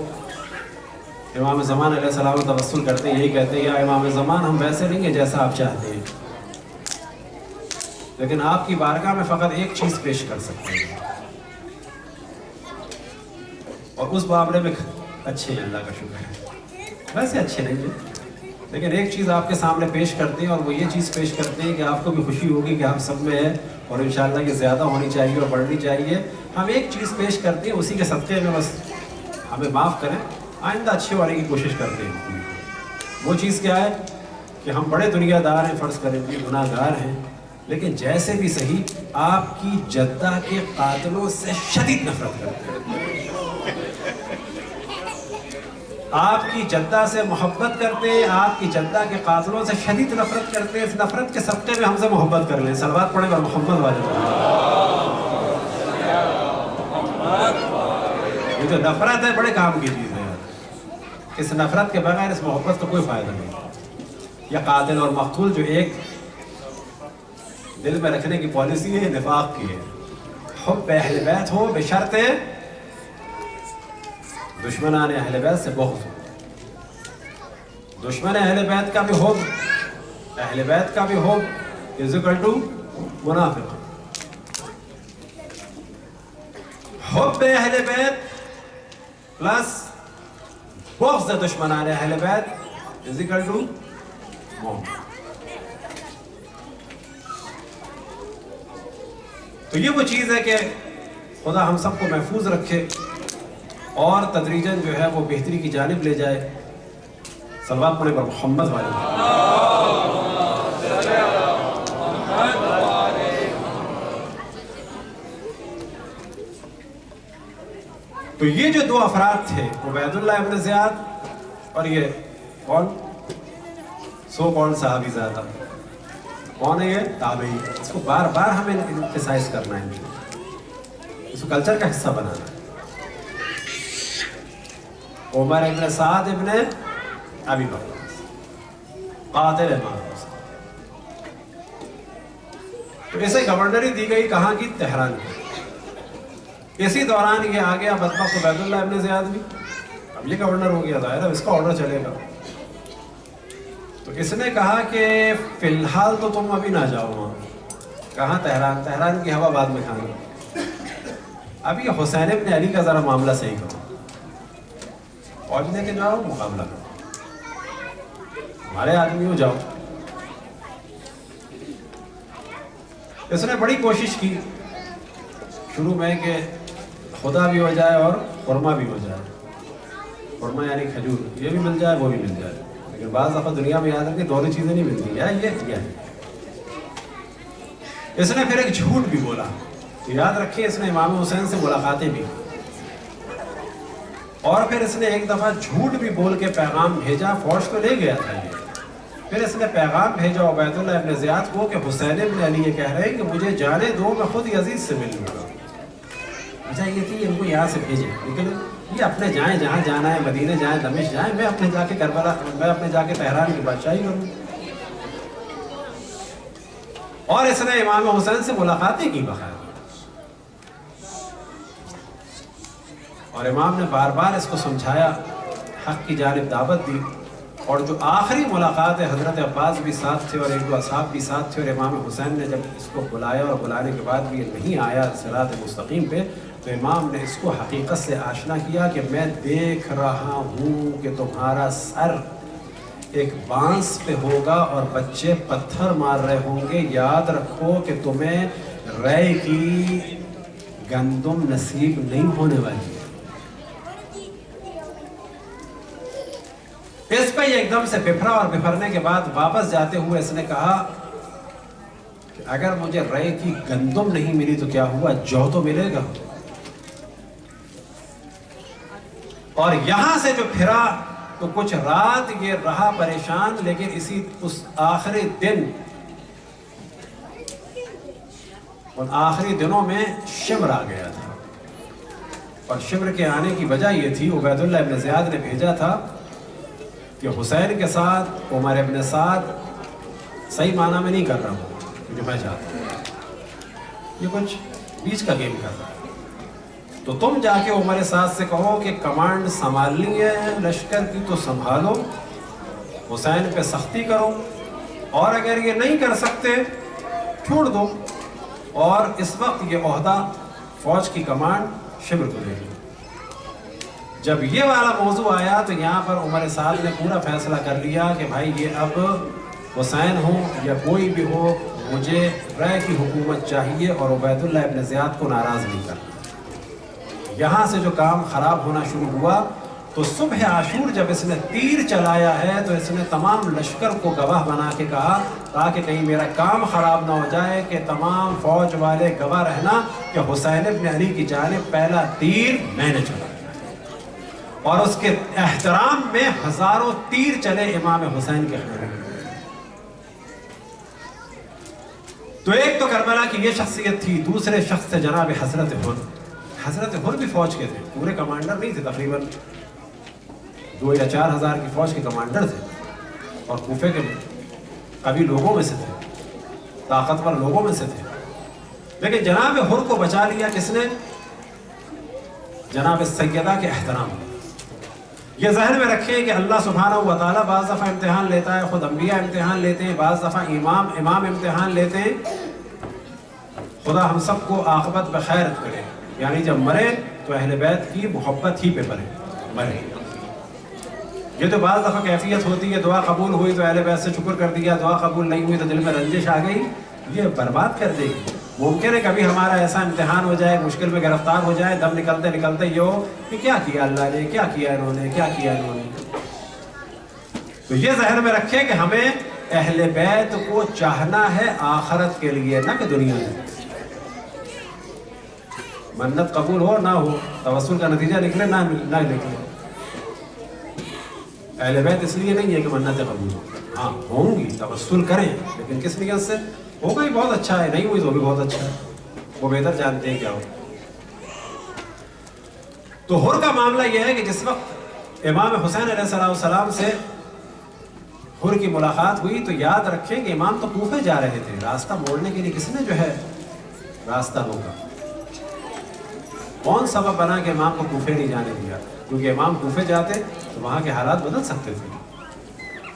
امام زمان علیہ السلام توسل کرتے ہیں، یہی کہتے ہیں یا امام زمان ہم ویسے نہیں ہیں جیسا آپ چاہتے ہیں، لیکن آپ کی بارگاہ میں فقط ایک چیز پیش کر سکتے ہیں، اور اس معاملے میں اچھے ہیں، اللہ کا شکر ہے، ویسے اچھے نہیں ہیں، لیکن ایک چیز آپ کے سامنے پیش کرتے ہیں، اور وہ یہ چیز پیش کرتے ہیں کہ آپ کو بھی خوشی ہوگی کہ ہم سب میں ہے، اور انشاءاللہ یہ زیادہ ہونی چاہیے اور بڑھنی چاہیے۔ ہم ایک چیز پیش کرتے ہیں، اسی کے صدقے میں بس ہمیں معاف کریں، آئندہ اچھے ہونے کی کوشش کرتے ہیں۔ وہ چیز کیا ہے کہ ہم بڑے دنیا دار ہیں، فرض کریں کہ گناہ گار ہیں، لیکن جیسے بھی صحیح آپ کی جدہ کے قاتلوں سے شدید نفرت کرتے ہیں، آپ کی جدہ سے محبت کرتے ہیں، آپ کی جدہ کے قاتلوں سے شدید نفرت کرتے ہیں۔ اس نفرت کے صدقے میں ہم سے محبت کر لیں، صلوات پڑھیں اور محمد والے پڑھیں۔ یہ جو نفرت ہے بڑے کام کی چیز ہے یار، اس نفرت کے بغیر اس محبت کا کوئی فائدہ نہیں۔ یہ قاتل اور مقتول جو ایک دل میں رکھنے کی پالیسی ہے، نفاق کی ہے۔ حب اہل بیت ہو بشرط دشمنان اہل بیت سے بغض ہو، دشمن اہل بیت کا بھی حب، اہل بیت کا بھی حب از اکول ٹو منافق۔ حب اہل بیت پلس بغض دشمنان اہل بیت از اکول ٹو مومن۔ تو یہ وہ چیز ہے کہ خدا ہم سب کو محفوظ رکھے اور تدریجاً جو ہے وہ بہتری کی جانب لے جائے۔ صلوات پڑھیں پر محمد والے۔ تو یہ جو دو افراد تھے، عبید اللہ ابن زیاد اور یہ کون؟ سو کون صحابی زیادہ کون ہے؟ یہ تابعی. اس کو بار بار ہمیں امفسائز کرنا ہے, اس کو کلچر کا حصہ بنانا ہے. عمر ابن سعد ابن ابی بکر قاتل امام حسین. تو اسے گورنری دی گئی کہاں کی؟ تہران کی. اسی دوران یہ آ گیا بدبخت عبید اللہ ابن زیاد بھی. اب یہ گورنر ہو گیا, ظاہر ہے اس کا آرڈر چلے گا. تو اس نے کہا کہ فی الحال تو تم ابھی نہ جاؤ وہاں. کہاں؟ تہران. تہران کی ہوا بعد میں کھانا. اب یہ حسین ابن علی کا ذرا معاملہ صحیح کرو, فوج لے کے جاؤ, مقابلہ کرو, ہمارے آدمی ہو, جاؤ. اس نے بڑی کوشش کی شروع میں کہ خدا بھی ہو جائے اور خرما بھی ہو جائے. خرما یعنی کھجور, یہ بھی مل جائے وہ بھی مل جائے. لیکن بعض دفعہ دنیا میں یاد ہے کہ دونوں چیزیں نہیں ملتی, یا یہ. اس نے پھر ایک جھوٹ بھی بولا. یاد رکھیے اس نے امام حسین سے ملاقاتیں بھی, اور پھر اس نے ایک دفعہ جھوٹ بھی بول کے پیغام بھیجا. فوج تو لے گیا تھا یہ, پھر اس نے پیغام بھیجا عبید اللہ ابن زیاد کو کہ حسین ابن علی یہ کہہ رہے ہیں کہ مجھے جانے دو, میں خود یزید سے مل لوں گا. اچھا یہ تھی ان کو یہاں سے بھیجے, لیکن یہ اپنے جائیں جہاں جانا ہے, مدینے جائیں, دمشق جائیں, میں اپنے جا کے کربلا, میں اپنے جا کے تہران کی بادشاہی کروں. اور اس نے امام حسین سے ملاقاتیں کی باقاعدہ, اور امام نے بار بار اس کو سمجھایا, حق کی جانب دعوت دی. اور جو آخری ملاقات ہے, حضرت عباس بھی ساتھ تھے اور ایک دو اصحاب بھی ساتھ تھے, اور امام حسین نے جب اس کو بلایا اور بلانے کے بعد بھی یہ نہیں آیا صراط مستقیم پہ, تو امام نے اس کو حقیقت سے آشنا کیا کہ میں دیکھ رہا ہوں کہ تمہارا سر ایک بانس پہ ہوگا اور بچے پتھر مار رہے ہوں گے. یاد رکھو کہ تمہیں رے کی گندم نصیب نہیں ہونے والی. اس پہ یہ ایک دم سے بفرا, اور بفرنے کے بعد واپس جاتے ہوئے اس نے کہا کہ اگر مجھے رے کی گندم نہیں ملی تو کیا ہوا, جو تو ملے گا. اور یہاں سے جو پھرا تو کچھ رات یہ رہا پریشان, لیکن اس آخری دن, ان آخری دنوں میں شمر آ گیا تھا. اور شمر کے آنے کی وجہ یہ تھی, عبید اللہ ابن زیاد نے بھیجا تھا کہ حسین کے ساتھ عمر ابن سعد صحیح معنی میں نہیں کر رہا ہوں جو میں چاہتا ہوں, یہ کچھ بیچ کا گیم کر رہا ہے. تو تم جا کے عمر سعد سے کہو کہ کمانڈ سنبھالنی ہے لشکر کی تو سنبھالو, حسین پہ سختی کرو, اور اگر یہ نہیں کر سکتے چھوڑ دو. اور اس وقت یہ عہدہ فوج کی کمانڈ شمر کو دے دو. جب یہ والا موضوع آیا تو یہاں پر عمر سعد نے پورا فیصلہ کر لیا کہ بھائی یہ اب حسین ہو یا کوئی بھی ہو, مجھے رائے کی حکومت چاہیے, اور عبید اللہ ابن زیاد کو ناراض نہیں کرنا. یہاں سے جو کام خراب ہونا شروع ہوا تو صبح عاشور جب اس نے تیر چلایا ہے تو اس نے تمام لشکر کو گواہ بنا کے کہا, تاکہ کہیں میرا کام خراب نہ ہو جائے, کہ تمام فوج والے گواہ رہنا کہ حسین ابن علی کی جانب پہلا تیر میں نے چلایا. اور اس کے احترام میں ہزاروں تیر چلے امام حسین کے خلاف. تو ایک تو کربلا کی یہ شخصیت تھی, دوسرے شخص تھے جناب حضرت حر. حضرت حر بھی فوج کے تھے, پورے کمانڈر نہیں تھے, تقریباً 2 یا 4 ہزار کی فوج کے کمانڈر تھے, اور کوفے کے قوی لوگوں میں سے تھے, طاقتور لوگوں میں سے تھے. لیکن جناب حر کو بچا لیا کس نے؟ جناب سیدہ کے احترام. یہ ذہن میں رکھیں کہ اللہ سبحانہ و تعالیٰ بعض دفعہ امتحان لیتا ہے, خود انبیاء امتحان لیتے ہیں, بعض دفعہ امام امتحان لیتے ہیں. خدا ہم سب کو عاقبت بخیر کرے, یعنی جب مرے تو اہل بیت کی محبت ہی پہ مرے. یہ تو بعض دفعہ کیفیت ہوتی ہے, دعا قبول ہوئی تو اہل بیت سے شکر کر دیا, دعا قبول نہیں ہوئی تو دل میں رنجش آ گئی, یہ برباد کر دے گی. ممکن ہے کبھی ہمارا ایسا امتحان ہو جائے, مشکل میں گرفتار ہو جائے, دم نکلتے نکلتے یہ ہو کہ کیا کیا اللہ نے, کیا کیا انہوں نے, کیا کیا انہوں نے. تو یہ ذہن میں رکھیں کہ ہمیں اہل بیت کو چاہنا ہے آخرت کے لیے, نہ کہ دنیا میں. منت قبول ہو نہ ہو, توسل کا نتیجہ نکلے نہ نکلے, اہل بیت اس لیے نہیں ہے کہ منتیں قبول ہوں، ہاں ہوں گی، توسل کریں، لیکن کس نیت سے؟ ہوگا ہی بہت اچھا ہے، نہیں ہوئی تو بھی بہت اچھا ہے، وہ بہتر جانتے ہیں کیا ہو۔ تو حر کا معاملہ یہ ہے کہ جس وقت امام حسین علیہ السلام سے حر کی ملاقات ہوئی تو یاد رکھیں کہ امام تو کوفے جا رہے تھے، راستہ موڑنے کے لیے کس نے جو ہے راستہ روکا؟ کون سبب بنا کہ امام کو کوفے نہیں جانے دیا؟ کیونکہ امام کوفے جاتے تو وہاں کے حالات بدل سکتے تھے۔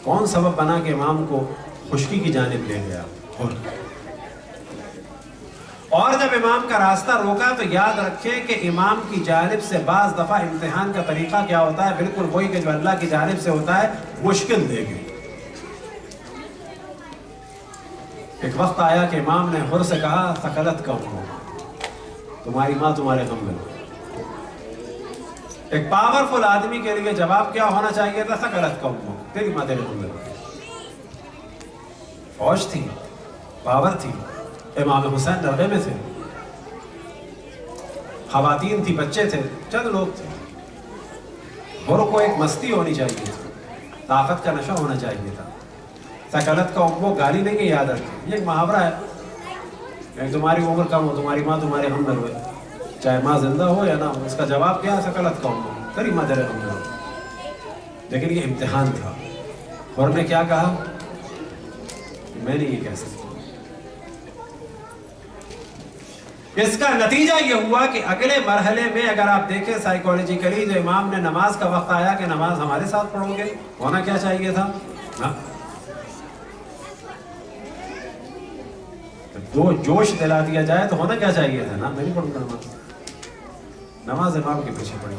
کون سبب بنا کہ امام کو خشکی کی جانب لے گیا؟ اور جب امام کا راستہ روکا تو یاد رکھیں کہ امام کی جانب سے بعض دفعہ امتحان کا طریقہ کیا ہوتا ہے؟ بالکل وہی کہ جو اللہ کی جانب سے ہوتا ہے، مشکل دے گی۔ ایک وقت آیا کہ امام نے حر سے کہا ثقلت کا ہو، تمہاری ماں تمہارے غم میں۔ ایک پاورفل آدمی کے لیے جواب کیا ہونا چاہیے تھا؟ ثقلت کا ہو، تیری ماں تیرے غم میں۔ فوج تھی، پاور تھی، امام حسین درگاہ میں تھے، خواتین تھی، بچے تھے، چند لوگ تھے۔ حر کو ایک مستی ہونی چاہیے تھی، طاقت کا نشہ ہونا چاہیے تھا۔ ثقلت کا امو گالی نہیں کہ یاد رکھیں، یہ ایک محاورہ ہے کہ تمہاری عمر کم ہو، تمہاری ماں تمہارے غم میں روئے، چاہے ماں زندہ ہو یا نہ ہو۔ اس کا جواب کیا ہے؟ ثقلت کا امو، تیری ماں تیرے غم میں روئے۔ لیکن یہ امتحان تھا۔ حر نے کیا کہا؟ میں نہیں یہ کہہ سکتا۔ اس کا نتیجہ یہ ہوا کہ اگلے مرحلے میں اگر آپ دیکھیں سائیکولوجیکلی، جو امام نے نماز کا وقت آیا کہ نماز ہمارے ساتھ پڑھو گے، ہونا کیا چاہیے تھا؟ دو جوش دلا دیا جائے تو ہونا کیا چاہیے تھا؟ نا میں نہیں پڑھوں گا نماز، نماز امام کے پیچھے پڑھی۔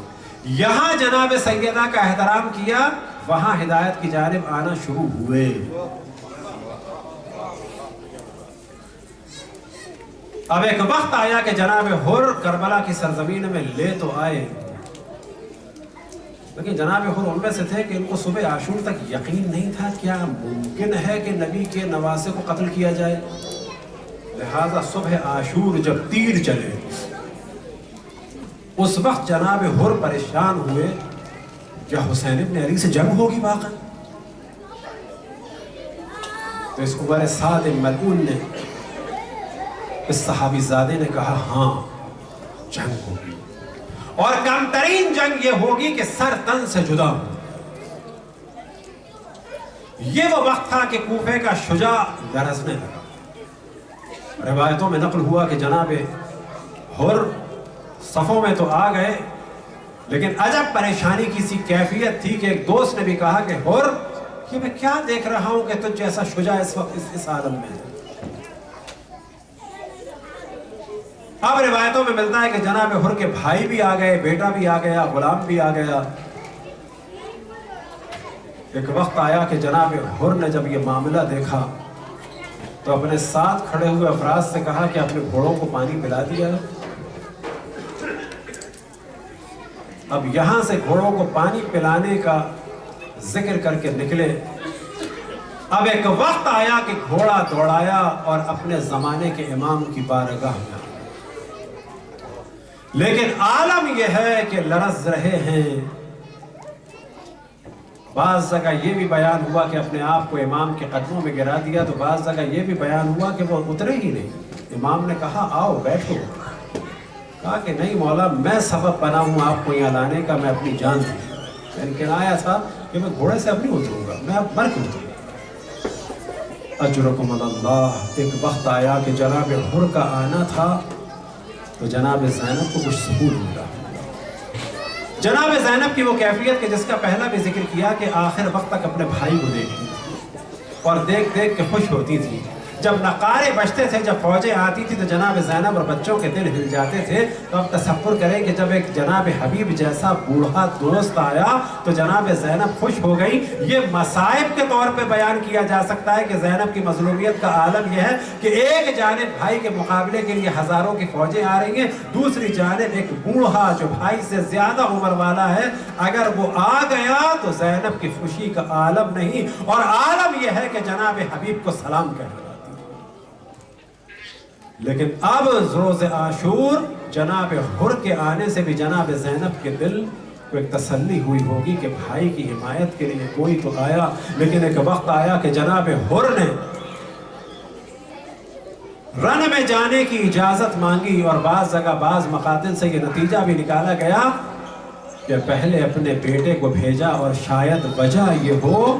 یہاں جناب سیدہ کا احترام کیا، وہاں ہدایت کی جانب آنا شروع ہوئے۔ اب ایک وقت آیا کہ جناب حر کربلا کی سرزمین میں لے تو آئے، لیکن جناب حر ان میں سے تھے کہ ان کو صبح عاشور تک یقین نہیں تھا کیا ممکن ہے کہ نبی کے نواسے کو قتل کیا جائے۔ لہذا صبح عاشور جب تیر چلے، اس وقت جناب حر پریشان ہوئے، کیا حسین ابن علی سے جنگ ہوگی واقعا؟ تو اس عمر سعد ملعون نے، اس صحابی زادے نے کہا ہاں جنگ ہوگی، اور کم ترین جنگ یہ ہوگی کہ سر تن سے جدا ہو۔ یہ وہ وقت تھا کہ کوفے کا شجاع گرجنے لگا۔ روایتوں میں نقل ہوا کہ جناب حر صفوں میں تو آ گئے، لیکن عجب پریشانی کی سی کیفیت تھی کہ ایک دوست نے بھی کہا کہ حر، یہ میں کیا دیکھ رہا ہوں کہ تجھ جیسا شجاع اس وقت اس عالم میں ہے۔ اب روایتوں میں ملتا ہے کہ جناب حر کے بھائی بھی آ گئے، بیٹا بھی آ گیا، غلام بھی آ گیا۔ ایک وقت آیا کہ جناب حر نے جب یہ معاملہ دیکھا تو اپنے ساتھ کھڑے ہوئے افراد سے کہا کہ اپنے گھوڑوں کو پانی پلا دیا۔ اب یہاں سے گھوڑوں کو پانی پلانے کا ذکر کر کے نکلے۔ اب ایک وقت آیا کہ گھوڑا دوڑایا اور اپنے زمانے کے امام کی بارگاہ میں، لیکن عالم یہ ہے کہ لرز رہے ہیں۔ بعض جگہ یہ بھی بیان ہوا کہ اپنے آپ کو امام کے قدموں میں گرا دیا، تو بعض جگہ یہ بھی بیان ہوا کہ وہ اترے ہی نہیں۔ امام نے کہا آؤ بیٹھو، کہا کہ نہیں مولا، میں سبب بنا ہوں آپ کو یہاں لانے کا، میں اپنی جان دوں، لیکن آیا تھا کہ میں گھوڑے سے اب نہیں اتروں گا، میں اب مر کے اتروں گا۔ اجرکم اللہ۔ ایک وقت آیا کہ جناب حر کا آنا تھا تو جناب زینب کو کچھ سکون ملا۔ جناب زینب کی وہ کیفیت کہ جس کا پہلا بھی ذکر کیا کہ آخر وقت تک اپنے بھائی کو دیکھتی تھی اور دیکھ دیکھ کے خوش ہوتی تھی۔ جب نقارے بجتے تھے، جب فوجیں آتی تھی تو جناب زینب اور بچوں کے دل ہل جاتے تھے۔ تو اب تصور کریں کہ جب ایک جناب حبیب جیسا بوڑھا دوست آیا تو جناب زینب خوش ہو گئی۔ یہ مصائب کے طور پہ بیان کیا جا سکتا ہے کہ زینب کی مظلومیت کا عالم یہ ہے کہ ایک جانب بھائی کے مقابلے کے لیے ہزاروں کی فوجیں آ رہی ہیں، دوسری جانب ایک بوڑھا جو بھائی سے زیادہ عمر والا ہے، اگر وہ آ گیا تو زینب کی خوشی کا عالم نہیں، اور عالم یہ ہے کہ جناب حبیب کو سلام کہنا۔ لیکن اب روز عاشور جناب حر کے آنے سے بھی جناب زینب کے دل کو ایک تسلی ہوئی ہوگی کہ بھائی کی حمایت کے لیے کوئی تو آیا. لیکن ایک وقت آیا کہ جناب حر نے رن میں جانے کی اجازت مانگی، اور بعض جگہ بعض مقاتل سے یہ نتیجہ بھی نکالا گیا کہ پہلے اپنے بیٹے کو بھیجا، اور شاید وجہ یہ ہو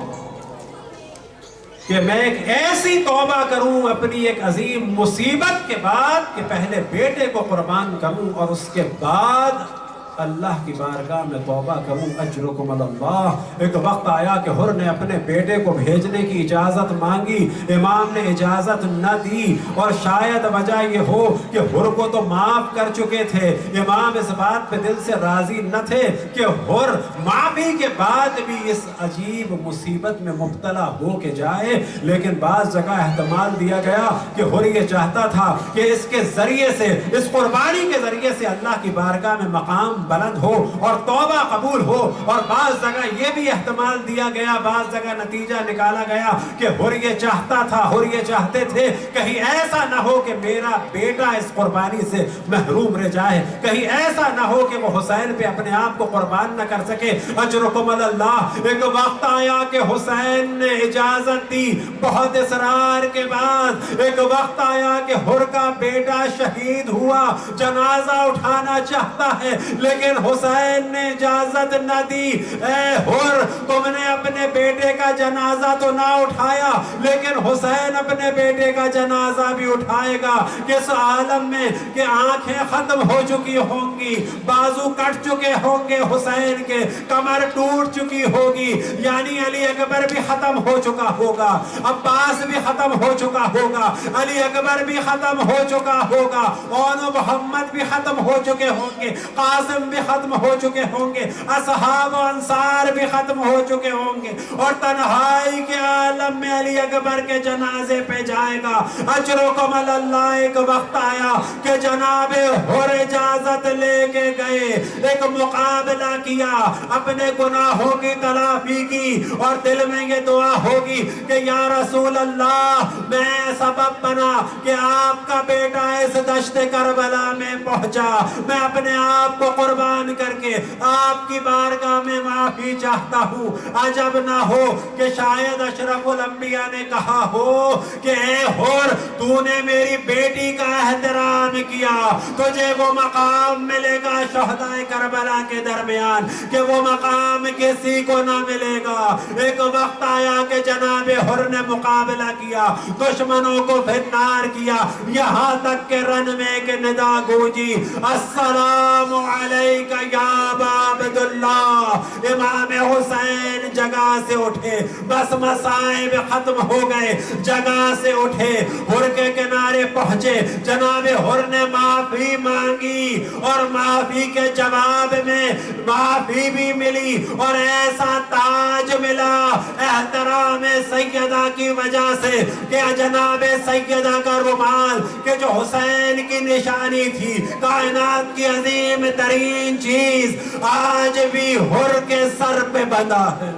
کہ میں ایک ایسی توبہ کروں اپنی ایک عظیم مصیبت کے بعد کہ پہلے بیٹے کو قربان کروں اور اس کے بعد اللہ کی بارگاہ میں توبہ کروں. اجرکم اللہ. ایک وقت آیا کہ حر نے اپنے بیٹے کو بھیجنے کی اجازت مانگی، امام نے اجازت نہ دی، اور شاید وجہ یہ ہو کہ حر کو تو معاف کر چکے تھے. امام اس بات پہ دل سے راضی نہ تھے کہ حر معافی کے بعد بھی اس عجیب مصیبت میں مبتلا ہو کے جائے. لیکن بعض جگہ احتمال دیا گیا کہ حر یہ چاہتا تھا کہ اس کے ذریعے سے، اس قربانی کے ذریعے سے اللہ کی بارگاہ میں مقام بلند ہو اور توبہ قبول ہو. اور بعض جگہ یہ بھی احتمال دیا گیا، بعض جگہ نتیجہ نکالا گیا کہ حر یہ چاہتا تھا، حر یہ چاہتے تھے کہیں ایسا نہ ہو کہ میرا بیٹا اس قربانی سے محروم رہ جائے، کہیں ایسا نہ ہو کہ وہ حسین پہ اپنے آپ کو قربان نہ کر سکے. اجرکم اللہ. ایک وقت آیا کہ حسین نے اجازت دی بہت اصرار کے بعد. ایک وقت آیا کہ حر کا بیٹا شہید ہوا، جنازہ اٹھانا چاہتا ہے، لیکن حسین نے اجازت نہ دی. اے حر، تم نے اپنے بیٹے کا جنازہ تو نہ اٹھایا، لیکن حسین اپنے بیٹے کا جنازہ بھی اٹھائے گا. کس عالم میں کہ آنکھیں ختم ہو چکی ہوں گی، بازو کٹ چکے ہوں گے حسین کے، کمر ٹوٹ چکی ہوگی، یعنی علی اکبر بھی ختم ہو چکا ہوگا، عباس بھی ختم ہو چکا ہوگا، علی اکبر بھی ختم ہو چکا ہوگا، اور محمد بھی ختم ہو چکے ہوں گے، قاسم بھی ختم ہو چکے ہوں گے، اصحاب و انصار بھی ختم ہو چکے ہوں گے، اور تنہائی کے عالم میں علی اکبر کے جنازے پہ جائے گا. اجرکم اللہ. ایک وقت آیا کہ جناب حر اجازت لے کے گئے، ایک مقابلہ کیا، اپنے گناہوں کی تلافی کی، اور دل میں یہ دعا ہوگی کہ یا رسول اللہ، میں سبب بنا کہ آپ کا بیٹا اس دشت کربلا میں پہنچا، میں اپنے آپ کو قربان کر کے آپ کی بارگاہ میں معافی چاہتا ہوں. عجب نہ ہو کہ شاید اشرف الانبیاء نے کہا ہو کہ اے حر، تو نے میری بیٹی کا احترام کیا، تجھے وہ مقام ملے گا شہدائے کربلا کے درمیان کہ وہ مقام کسی کو نہ ملے گا. ایک وقت آیا کہ جناب حر نے مقابلہ کیا، دشمنوں کو فنار کیا، یہاں تک کہ رن میں ایک ندا گونجی، السلام علیکہ یا ابا عبداللہ. امام حسین جگہ سے اٹھے، بس مصائب ختم ہو گئے، جگہ سے اٹھے، حر کے کنارے پہنچے. جناب حر نے معافی مانگی، اور معافی کے جواب میں معافی بھی ملی، اور ایسا تاج ملا احترام سیدہ کی وجہ سے کہ جناب سیدہ کا رومال کہ جو حسین کی نشانی تھی، کائنات کی عظیم ترین چیز، آج بھی حر کے سر پہ بندھا ہے.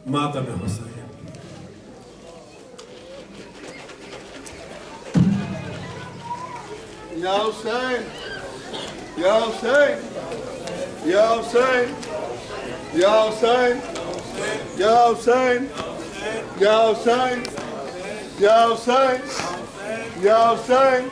ماتم حسین. یا حسین، یا حسین، یا حسین، یا حسین، یا حسین، یا حسین، یا حسین، یا حسین.